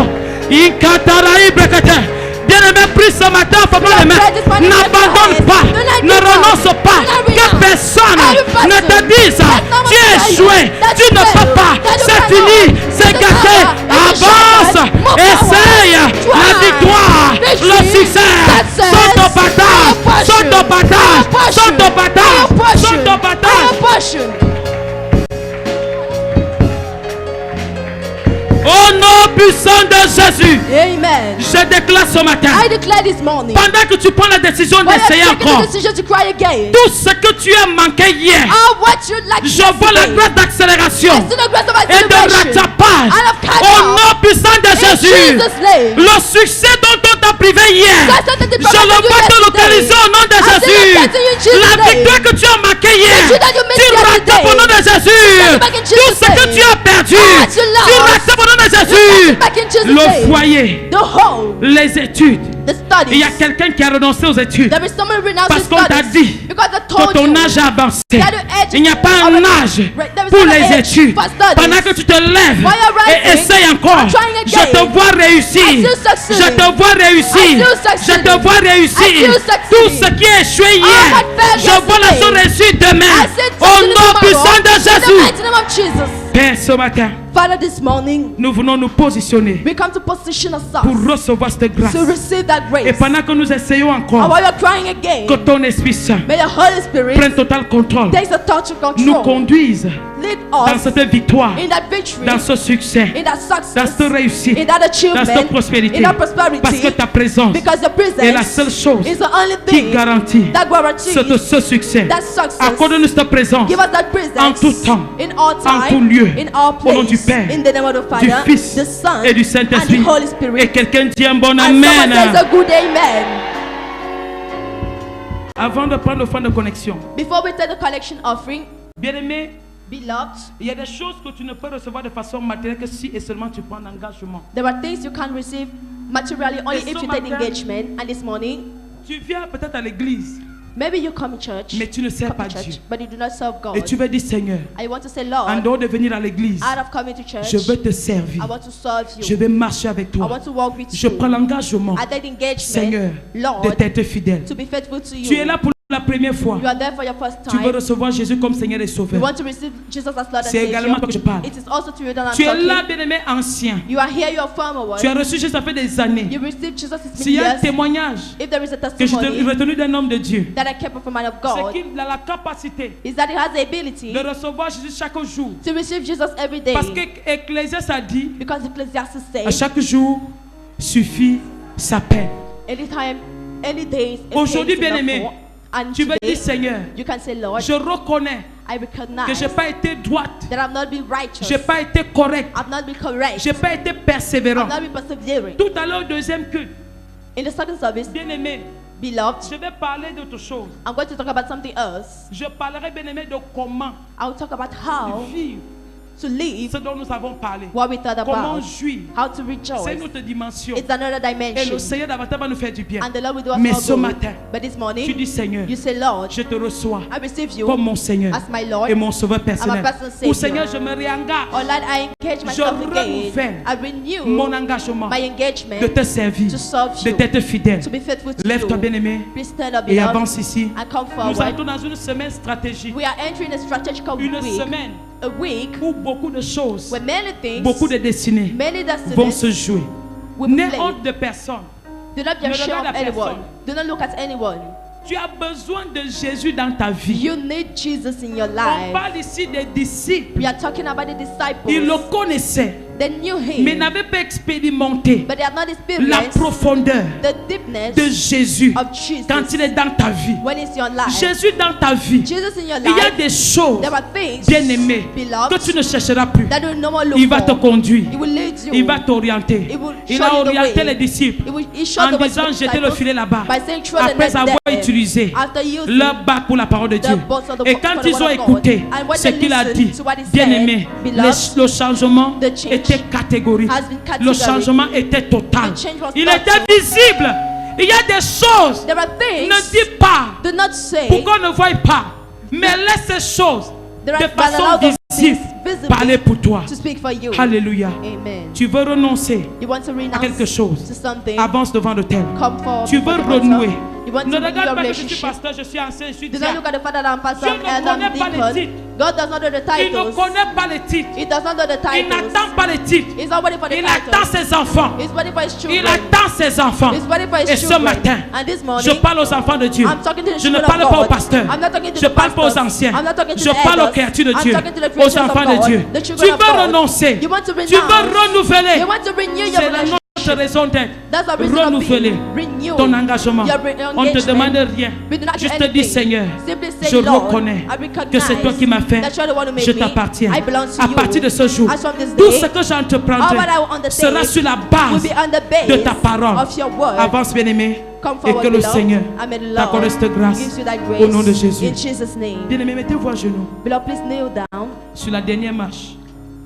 Speaker 1: Inkatara ibrekete. Bien-aimé, prie ce matin, papa les mains. N'abandonne pas, ne renonce pas. Que personne ne te dise tu es échoué, tu ne peux pas, c'est fini, c'est gâté. Avance, essaye la victoire, le succès. Sont ton partage, sont ton partage, sont ton partage, sont ton partage. Au nom puissant de Jésus,
Speaker 2: Amen.
Speaker 1: je déclare ce matin,
Speaker 2: I declare this morning,
Speaker 1: pendant que tu prends la décision
Speaker 2: while
Speaker 1: d'essayer
Speaker 2: I'm taking
Speaker 1: encore,
Speaker 2: the decision to cry again,
Speaker 1: tout ce que tu as manqué hier,
Speaker 2: what you'd like
Speaker 1: je vois la grâce d'accélération
Speaker 2: I see the grace of
Speaker 1: et de
Speaker 2: acceleration.
Speaker 1: rattrapage
Speaker 2: And of catch
Speaker 1: au
Speaker 2: up.
Speaker 1: nom puissant de
Speaker 2: In
Speaker 1: Jésus.
Speaker 2: Jesus' name.
Speaker 1: Le succès dont on t'a privé hier,
Speaker 2: Success that the
Speaker 1: je le
Speaker 2: prophet
Speaker 1: vois te
Speaker 2: you
Speaker 1: localiser
Speaker 2: yesterday.
Speaker 1: au nom de
Speaker 2: I see
Speaker 1: Jésus.
Speaker 2: it in Jesus'
Speaker 1: La
Speaker 2: name.
Speaker 1: victoire que tu as manquée hier,
Speaker 2: victory that you missed
Speaker 1: tu rattrapes au nom de Jésus.
Speaker 2: back in
Speaker 1: Tout
Speaker 2: Jesus'
Speaker 1: ce que
Speaker 2: name.
Speaker 1: tu as perdu,
Speaker 2: All that you
Speaker 1: tu
Speaker 2: lost,
Speaker 1: rattrapes au nom de le foyer, les études. Il y a quelqu'un qui a renoncé aux études parce qu'on t'a dit que ton âge a avancé. Il n'y a pas un âge pour les études. Pendant que tu te lèves et essayes encore, je te vois réussir. Je te vois réussir. Je te vois réussir. Tout ce qui est échoué hier, je vois la chose réussir demain. Au nom puissant de Jésus. Père, ce matin,
Speaker 2: Father, this morning,
Speaker 1: nous venons nous positionner
Speaker 2: we come to position
Speaker 1: pour
Speaker 2: ourselves
Speaker 1: recevoir cette grâce.
Speaker 2: to receive that
Speaker 1: Et
Speaker 2: grace.
Speaker 1: pendant que nous essayons
Speaker 2: And
Speaker 1: encore,
Speaker 2: while you're crying again,
Speaker 1: que ton Esprit Saint
Speaker 2: may the Holy Spirit
Speaker 1: prenne total contrôle,
Speaker 2: take the total
Speaker 1: nous
Speaker 2: control,
Speaker 1: conduise
Speaker 2: lead
Speaker 1: dans
Speaker 2: us
Speaker 1: cette victoire,
Speaker 2: in that victory,
Speaker 1: dans ce succès,
Speaker 2: in that
Speaker 1: dans
Speaker 2: success,
Speaker 1: cette réussite,
Speaker 2: in that
Speaker 1: dans
Speaker 2: achievement,
Speaker 1: cette prospérité.
Speaker 2: in that prosperity,
Speaker 1: Parce que ta présence
Speaker 2: because your
Speaker 1: est la
Speaker 2: presence
Speaker 1: seule chose
Speaker 2: is the only
Speaker 1: qui
Speaker 2: thing
Speaker 1: garantit
Speaker 2: that guarantees
Speaker 1: ce succès.
Speaker 2: that success.
Speaker 1: Accorde-nous cette présence
Speaker 2: Give us that presence
Speaker 1: en tout temps,
Speaker 2: in all
Speaker 1: en tout
Speaker 2: time,
Speaker 1: lieu,
Speaker 2: in all
Speaker 1: au nom du
Speaker 2: place,
Speaker 1: Père,
Speaker 2: in the name of the
Speaker 1: du
Speaker 2: Father,
Speaker 1: Fils
Speaker 2: the Son,
Speaker 1: et du
Speaker 2: and
Speaker 1: Saint-Esprit.
Speaker 2: the Holy
Speaker 1: Et
Speaker 2: Spirit.
Speaker 1: quelqu'un dit un bon
Speaker 2: And someone
Speaker 1: amen.
Speaker 2: says a good amen.
Speaker 1: Avant de prendre l'offrande de connexion,
Speaker 2: Before we take the collection offering,
Speaker 1: bien-aimé,
Speaker 2: beloved,
Speaker 1: il y a des choses que tu ne peux recevoir de façon matérielle que si et seulement tu prends l'engagement.
Speaker 2: there are things you can't receive materially only
Speaker 1: Et
Speaker 2: if
Speaker 1: ce
Speaker 2: you take
Speaker 1: matin,
Speaker 2: engagement. And this morning,
Speaker 1: Tu viens peut-être à l'église,
Speaker 2: maybe you come to church,
Speaker 1: mais tu ne sers pas Dieu.
Speaker 2: but you do not serve God.
Speaker 1: Et tu veux dire, Seigneur,
Speaker 2: I want to say,
Speaker 1: en
Speaker 2: Lord,
Speaker 1: dehors de venir à l'église,
Speaker 2: out of coming to church,
Speaker 1: je veux te servir.
Speaker 2: I want to serve
Speaker 1: Je
Speaker 2: you.
Speaker 1: vais marcher avec
Speaker 2: I
Speaker 1: toi.
Speaker 2: want to walk with
Speaker 1: Je
Speaker 2: you.
Speaker 1: prends l'engagement,
Speaker 2: I take engagement,
Speaker 1: Seigneur,
Speaker 2: Lord,
Speaker 1: de t'être fidèle.
Speaker 2: to be faithful to you.
Speaker 1: Tu es là pour la première fois.
Speaker 2: You are there for your first
Speaker 1: Tu veux
Speaker 2: time.
Speaker 1: recevoir Jésus comme Seigneur et
Speaker 2: You
Speaker 1: Sauveur.
Speaker 2: want to receive Jesus as Lord and
Speaker 1: C'est également
Speaker 2: Savior.
Speaker 1: toi que je parle.
Speaker 2: It is also to you that I'm
Speaker 1: Tu es là,
Speaker 2: talking.
Speaker 1: bien-aimé ancien.
Speaker 2: You are here, you are former one.
Speaker 1: Tu as reçu Jésus, ça fait des années.
Speaker 2: You received Jesus as
Speaker 1: S'il y a un
Speaker 2: years.
Speaker 1: témoignage
Speaker 2: If there is a
Speaker 1: que je t'ai
Speaker 2: testimony
Speaker 1: retenu d'un homme de Dieu,
Speaker 2: that I kept from a man of
Speaker 1: c'est
Speaker 2: God,
Speaker 1: qu'il a la capacité
Speaker 2: is that he has the ability
Speaker 1: de recevoir Jésus chaque jour.
Speaker 2: to receive Jesus every day.
Speaker 1: Parce que Ecclésiaste a dit,
Speaker 2: Because Ecclesiastes
Speaker 1: à
Speaker 2: says,
Speaker 1: chaque jour suffit sa peine.
Speaker 2: anytime, any days, it
Speaker 1: Aujourd'hui,
Speaker 2: takes enough
Speaker 1: bien-aimé,
Speaker 2: for. And
Speaker 1: Tu veux
Speaker 2: today,
Speaker 1: dire, Seigneur,
Speaker 2: you can say, Lord,
Speaker 1: je reconnais
Speaker 2: I
Speaker 1: que
Speaker 2: recognize
Speaker 1: je n'ai pas été droite,
Speaker 2: that I've not been righteous.
Speaker 1: je n'ai pas été correct,
Speaker 2: I've not been correct.
Speaker 1: je n'ai pas été persévérant.
Speaker 2: I've not been persevering.
Speaker 1: Tout à l'heure, deuxième culte,
Speaker 2: In the second service,
Speaker 1: bien-aimé,
Speaker 2: beloved,
Speaker 1: je vais parler d'autre chose.
Speaker 2: I'm going to talk about something else.
Speaker 1: Je parlerai, bien-aimé, de comment
Speaker 2: I will talk about how
Speaker 1: vivre
Speaker 2: to live
Speaker 1: ce dont nous avons parlé.
Speaker 2: what we thought
Speaker 1: Comment
Speaker 2: about,
Speaker 1: jouir.
Speaker 2: how to
Speaker 1: C'est
Speaker 2: rejoice.
Speaker 1: notre dimension.
Speaker 2: It's another
Speaker 1: Et
Speaker 2: dimension.
Speaker 1: le Seigneur davantage va nous faire du bien.
Speaker 2: And the Lord will do us
Speaker 1: Mais
Speaker 2: all
Speaker 1: ce
Speaker 2: good.
Speaker 1: matin,
Speaker 2: But this
Speaker 1: tu
Speaker 2: morning,
Speaker 1: dis, Seigneur,
Speaker 2: you say, Lord,
Speaker 1: je te reçois
Speaker 2: I receive you
Speaker 1: comme mon Seigneur
Speaker 2: as my Lord.
Speaker 1: et mon Sauveur personnel.
Speaker 2: personal
Speaker 1: Ou
Speaker 2: Savior.
Speaker 1: Seigneur, je me réengage
Speaker 2: Or Lord, I engage myself
Speaker 1: renouvelle
Speaker 2: again. I renew
Speaker 1: mon engagement
Speaker 2: my
Speaker 1: de
Speaker 2: engagement
Speaker 1: te servir,
Speaker 2: to serve
Speaker 1: de
Speaker 2: you,
Speaker 1: t'être fidèle.
Speaker 2: to be faithful to
Speaker 1: Lève-toi,
Speaker 2: you.
Speaker 1: bien-aimé,
Speaker 2: Please stand up,
Speaker 1: et
Speaker 2: beloved,
Speaker 1: avance ici.
Speaker 2: and come
Speaker 1: Nous
Speaker 2: forward.
Speaker 1: entrons dans une semaine stratégique.
Speaker 2: We are entering a strategical
Speaker 1: Une
Speaker 2: week,
Speaker 1: semaine
Speaker 2: a week
Speaker 1: où beaucoup de choses,
Speaker 2: where many things,
Speaker 1: beaucoup de destinées
Speaker 2: many
Speaker 1: vont
Speaker 2: destinies
Speaker 1: se jouer.
Speaker 2: will be
Speaker 1: N'aie
Speaker 2: played.
Speaker 1: honte de personne.
Speaker 2: Do not be
Speaker 1: Ne
Speaker 2: ashamed
Speaker 1: regarde
Speaker 2: of
Speaker 1: à
Speaker 2: anyone.
Speaker 1: personne.
Speaker 2: Do not look at anyone.
Speaker 1: Tu as besoin de Jésus dans ta vie.
Speaker 2: You need Jesus in your
Speaker 1: On
Speaker 2: life.
Speaker 1: parle ici des disciples.
Speaker 2: We are talking about the disciples.
Speaker 1: Ils le connaissaient,
Speaker 2: They knew him,
Speaker 1: mais n'avaient pas expérimenté
Speaker 2: but they have not
Speaker 1: la
Speaker 2: experienced
Speaker 1: profondeur
Speaker 2: the deepness
Speaker 1: de Jésus
Speaker 2: of Jesus
Speaker 1: quand il est dans ta vie.
Speaker 2: when it's your life.
Speaker 1: Jésus dans ta vie.
Speaker 2: Jesus in your
Speaker 1: Il y a
Speaker 2: life,
Speaker 1: des choses,
Speaker 2: there are things,
Speaker 1: bien-aimées,
Speaker 2: beloved,
Speaker 1: que tu ne chercheras plus.
Speaker 2: that you no more look
Speaker 1: Il va te
Speaker 2: for.
Speaker 1: conduire.
Speaker 2: It will lead you.
Speaker 1: Il va t'orienter.
Speaker 2: It will
Speaker 1: Il
Speaker 2: show
Speaker 1: a
Speaker 2: you the
Speaker 1: orienté
Speaker 2: way.
Speaker 1: les disciples
Speaker 2: He showed
Speaker 1: en
Speaker 2: the way to
Speaker 1: disant
Speaker 2: the
Speaker 1: jetez le
Speaker 2: disciples
Speaker 1: filet là-bas.
Speaker 2: by saying, throw the net
Speaker 1: Après avoir
Speaker 2: there.
Speaker 1: utilisé
Speaker 2: After using
Speaker 1: leur bac pour la parole de Dieu.
Speaker 2: boss of the
Speaker 1: Et
Speaker 2: word
Speaker 1: quand
Speaker 2: for the
Speaker 1: ils
Speaker 2: word
Speaker 1: ont
Speaker 2: of God.
Speaker 1: écouté
Speaker 2: And when
Speaker 1: ce
Speaker 2: they
Speaker 1: qu'il a
Speaker 2: listened
Speaker 1: dit,
Speaker 2: to what he said,
Speaker 1: bien-aimé,
Speaker 2: beloved,
Speaker 1: le changement
Speaker 2: the change
Speaker 1: était catégorique.
Speaker 2: has been
Speaker 1: Le
Speaker 2: categorical.
Speaker 1: changement était total.
Speaker 2: The change was
Speaker 1: Il
Speaker 2: total.
Speaker 1: était visible. Il y a des choses.
Speaker 2: There are things,
Speaker 1: Ne dis pas
Speaker 2: do not say,
Speaker 1: pour qu'on ne voie pas. Mais laisse ces choses
Speaker 2: there
Speaker 1: de
Speaker 2: are
Speaker 1: façon
Speaker 2: allow those things
Speaker 1: visible parler pour toi.
Speaker 2: to speak for you.
Speaker 1: Alléluia.
Speaker 2: Amen.
Speaker 1: Tu veux renoncer
Speaker 2: You want to
Speaker 1: à
Speaker 2: renounce
Speaker 1: quelque chose.
Speaker 2: to something,
Speaker 1: Avance devant l'autel.
Speaker 2: come forward.
Speaker 1: Tu veux
Speaker 2: before the altar.
Speaker 1: renouer.
Speaker 2: You want
Speaker 1: Ne
Speaker 2: to renew
Speaker 1: regarde
Speaker 2: your
Speaker 1: pas que je suis
Speaker 2: relationship.
Speaker 1: pasteur, je suis ancien, je suis
Speaker 2: Do not
Speaker 1: diacre.
Speaker 2: look at the father that I'm pastor
Speaker 1: Je
Speaker 2: and
Speaker 1: ne
Speaker 2: I'm
Speaker 1: connais pas les
Speaker 2: deacon.
Speaker 1: titres.
Speaker 2: God does not know the
Speaker 1: Il ne
Speaker 2: titles.
Speaker 1: connaît pas les titres.
Speaker 2: He does not know the
Speaker 1: Il
Speaker 2: titles.
Speaker 1: n'attend pas les titres.
Speaker 2: He's not waiting for the
Speaker 1: Il attend
Speaker 2: titles.
Speaker 1: ses enfants.
Speaker 2: He's waiting for his
Speaker 1: Il
Speaker 2: children.
Speaker 1: attend ses enfants.
Speaker 2: He's waiting for his
Speaker 1: Et ce
Speaker 2: children.
Speaker 1: matin,
Speaker 2: And this morning,
Speaker 1: je parle aux enfants de Dieu.
Speaker 2: I'm talking to the
Speaker 1: Je ne
Speaker 2: children
Speaker 1: parle
Speaker 2: of
Speaker 1: pas aux
Speaker 2: God.
Speaker 1: pasteurs.
Speaker 2: I'm not talking to
Speaker 1: Je
Speaker 2: the
Speaker 1: parle pas aux
Speaker 2: pastors.
Speaker 1: anciens.
Speaker 2: I'm not talking to
Speaker 1: Je
Speaker 2: the
Speaker 1: parle aux
Speaker 2: elders.
Speaker 1: créatures de
Speaker 2: I'm
Speaker 1: Dieu.
Speaker 2: talking to the
Speaker 1: Aux
Speaker 2: creatures of
Speaker 1: enfants de
Speaker 2: God,
Speaker 1: Dieu.
Speaker 2: the
Speaker 1: Tu
Speaker 2: children of
Speaker 1: veux
Speaker 2: God.
Speaker 1: renoncer.
Speaker 2: You want to
Speaker 1: Tu veux
Speaker 2: renounce.
Speaker 1: renouveler.
Speaker 2: You want to renew your
Speaker 1: C'est la
Speaker 2: relationship.
Speaker 1: notre raison d'être.
Speaker 2: That's the reason of
Speaker 1: Renouveler
Speaker 2: being. Renew
Speaker 1: ton engagement.
Speaker 2: your
Speaker 1: On ne te
Speaker 2: engagement.
Speaker 1: demande rien.
Speaker 2: We do not do
Speaker 1: Juste te dis,
Speaker 2: anything.
Speaker 1: Seigneur,
Speaker 2: Simply say,
Speaker 1: je
Speaker 2: Lord,
Speaker 1: reconnais
Speaker 2: I recognize
Speaker 1: que c'est toi qui m'as fait.
Speaker 2: that you're the one who made
Speaker 1: Je
Speaker 2: me.
Speaker 1: t'appartiens.
Speaker 2: I belong to
Speaker 1: À
Speaker 2: you.
Speaker 1: partir de ce jour,
Speaker 2: As from this
Speaker 1: tout
Speaker 2: day,
Speaker 1: ce que j'entreprendrai
Speaker 2: all what I will undertake
Speaker 1: sera sur la
Speaker 2: will
Speaker 1: base
Speaker 2: be on the base
Speaker 1: de ta parole.
Speaker 2: of your word.
Speaker 1: Avance, bien-aimé,
Speaker 2: Come
Speaker 1: et
Speaker 2: forward,
Speaker 1: que le
Speaker 2: beloved.
Speaker 1: Seigneur
Speaker 2: And may the
Speaker 1: t'accorde
Speaker 2: Lord
Speaker 1: cette grâce
Speaker 2: gives you that grace
Speaker 1: au nom de Jésus.
Speaker 2: in Jesus' name.
Speaker 1: Bien-aimé, mettez-vous à genoux
Speaker 2: Beloved, please kneel down
Speaker 1: sur la dernière marche.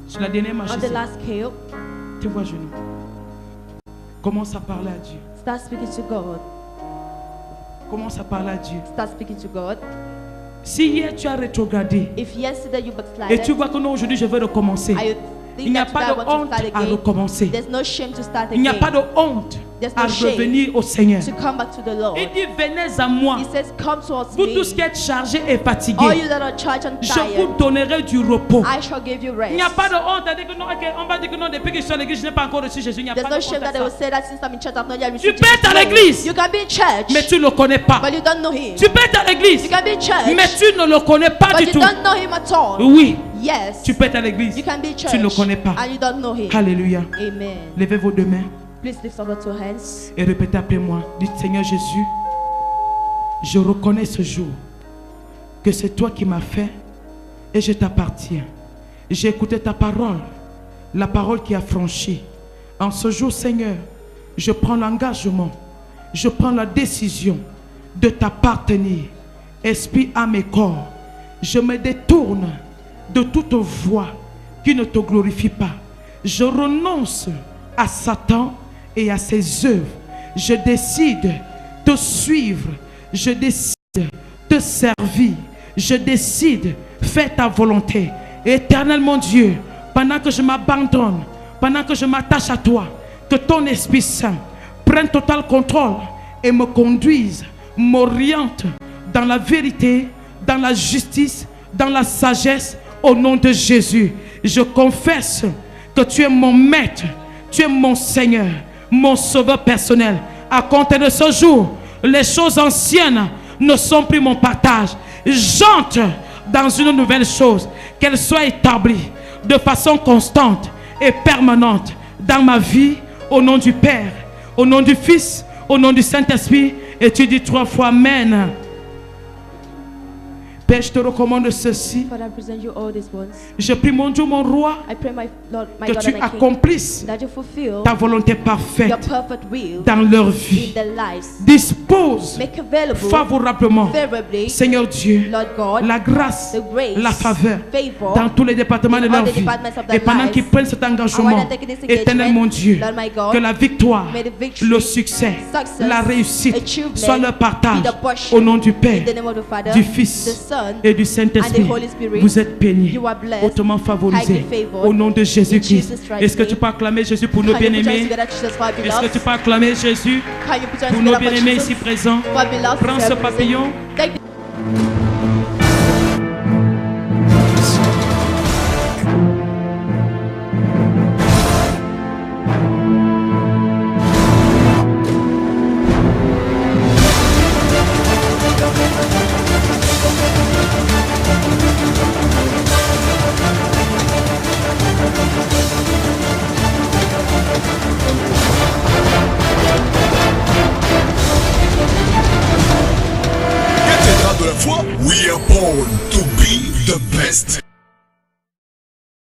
Speaker 1: Sur la dernière marche
Speaker 2: on the
Speaker 1: ici.
Speaker 2: last scale.
Speaker 1: mettez-vous à genoux. Commence à parler à Dieu.
Speaker 2: Start speaking to God.
Speaker 1: Commence à parler à Dieu.
Speaker 2: Start speaking to God.
Speaker 1: Si hier tu as rétrogradé
Speaker 2: If yesterday you
Speaker 1: et tu
Speaker 2: backslided,
Speaker 1: vois que non, aujourd'hui je veux recommencer, il n'y a pas de honte à recommencer.
Speaker 2: There's no shame to start
Speaker 1: Il n'y a
Speaker 2: again.
Speaker 1: pas de honte
Speaker 2: There's
Speaker 1: à
Speaker 2: no shame
Speaker 1: revenir au Seigneur.
Speaker 2: to come back to the Lord.
Speaker 1: Il dit venez à moi,
Speaker 2: He says, come towards
Speaker 1: vous
Speaker 2: me.
Speaker 1: tous qui êtes chargés et
Speaker 2: All
Speaker 1: fatigués,
Speaker 2: you that are charged and
Speaker 1: je
Speaker 2: tired,
Speaker 1: vous donnerai du repos.
Speaker 2: I shall give you
Speaker 1: Il n'y a
Speaker 2: rest.
Speaker 1: pas de honte à dire que non, ok, on va dire que non, depuis que je suis à l'église, je n'ai pas encore reçu Jésus. Il n'y a
Speaker 2: There's
Speaker 1: pas
Speaker 2: no
Speaker 1: de honte
Speaker 2: shame
Speaker 1: à
Speaker 2: that they will
Speaker 1: ça.
Speaker 2: say that since I'm in church I've not yet
Speaker 1: Tu
Speaker 2: received
Speaker 1: peux être à
Speaker 2: Jesus.
Speaker 1: l'église,
Speaker 2: You can be in church,
Speaker 1: mais tu ne le connais pas.
Speaker 2: but you don't know him.
Speaker 1: Tu peux être à l'église,
Speaker 2: You can be in church,
Speaker 1: mais tu ne le connais pas
Speaker 2: but
Speaker 1: du
Speaker 2: you
Speaker 1: tout.
Speaker 2: don't know him at all.
Speaker 1: Oui,
Speaker 2: Yes,
Speaker 1: tu peux être à l'église,
Speaker 2: you can be in church,
Speaker 1: tu ne le connais pas.
Speaker 2: and you don't know him.
Speaker 1: Alléluia.
Speaker 2: Amen.
Speaker 1: Levez vos deux mains
Speaker 2: Please lift up your two hands
Speaker 1: et répétez après moi. Dites Seigneur Jésus, je reconnais ce jour que c'est toi qui m'as fait et je t'appartiens. J'ai écouté ta parole, la parole qui a franchi. En ce jour, Seigneur, je prends l'engagement, je prends la décision de t'appartenir. Esprit, âme et corps, je me détourne de toute voie qui ne te glorifie pas. Je renonce à Satan et à ses œuvres. Je décide de suivre. Je décide de servir. Je décide de faire ta volonté. Éternel mon Dieu, pendant que je m'abandonne, pendant que je m'attache à toi, que ton Esprit Saint prenne total contrôle et me conduise, m'oriente dans la vérité, dans la justice, dans la sagesse, au nom de Jésus. Je confesse que tu es mon maître, tu es mon Seigneur, mon sauveur personnel. À compter de ce jour, les choses anciennes ne sont plus mon partage. J'entre dans une nouvelle chose, qu'elle soit établie de façon constante et permanente dans ma vie, au nom du Père, au nom du Fils, au nom du Saint-Esprit. Et tu dis 3 fois Amen. Père, je te recommande ceci.
Speaker 2: Father, I present you all these ones.
Speaker 1: Je prie mon Dieu, mon roi,
Speaker 2: I pray my Lord, my
Speaker 1: que
Speaker 2: God
Speaker 1: tu
Speaker 2: and my King,
Speaker 1: accomplisses
Speaker 2: that you fulfill
Speaker 1: ta volonté
Speaker 2: your
Speaker 1: parfaite
Speaker 2: perfect will
Speaker 1: dans leur
Speaker 2: in
Speaker 1: vie.
Speaker 2: their lives.
Speaker 1: Dispose
Speaker 2: Make available
Speaker 1: favorablement,
Speaker 2: favorably,
Speaker 1: Seigneur Dieu,
Speaker 2: Lord God,
Speaker 1: la grâce,
Speaker 2: the grace,
Speaker 1: la faveur
Speaker 2: favor
Speaker 1: dans tous les départements de
Speaker 2: in
Speaker 1: leur
Speaker 2: all the
Speaker 1: vie.
Speaker 2: departments of
Speaker 1: Et
Speaker 2: their
Speaker 1: pendant
Speaker 2: lives.
Speaker 1: qu'ils prennent cet
Speaker 2: And
Speaker 1: engagement,
Speaker 2: when they're taking this
Speaker 1: éternel
Speaker 2: engagement,
Speaker 1: mon Dieu,
Speaker 2: Lord my God,
Speaker 1: que la victoire,
Speaker 2: may the victory,
Speaker 1: le succès,
Speaker 2: success,
Speaker 1: la réussite
Speaker 2: achievement
Speaker 1: soit leur partage.
Speaker 2: be the portion
Speaker 1: Au nom du Père,
Speaker 2: in the name of the Father,
Speaker 1: du
Speaker 2: the
Speaker 1: Fils
Speaker 2: Son,
Speaker 1: et du
Speaker 2: and
Speaker 1: Saint-Esprit.
Speaker 2: the Holy Spirit.
Speaker 1: Vous êtes bénis,
Speaker 2: You are blessed,
Speaker 1: hautement favorisés,
Speaker 2: highly favored,
Speaker 1: au nom de Jésus-Christ.
Speaker 2: Jesus Christ's
Speaker 1: Est-ce que tu
Speaker 2: name.
Speaker 1: peux acclamer Jésus pour nos
Speaker 2: Can you put your hands
Speaker 1: bien-aimés?
Speaker 2: together, Jesus, for our
Speaker 1: Est-ce que
Speaker 2: beloved?
Speaker 1: tu peux acclamer Jésus
Speaker 2: Can you put your hands
Speaker 1: pour nos
Speaker 2: together for
Speaker 1: bien-aimés
Speaker 2: Jesus?
Speaker 1: ici présents?
Speaker 2: For our beloved
Speaker 1: Prends ce
Speaker 2: sisters
Speaker 1: papillon.
Speaker 2: present. Take
Speaker 4: We are born to be the best.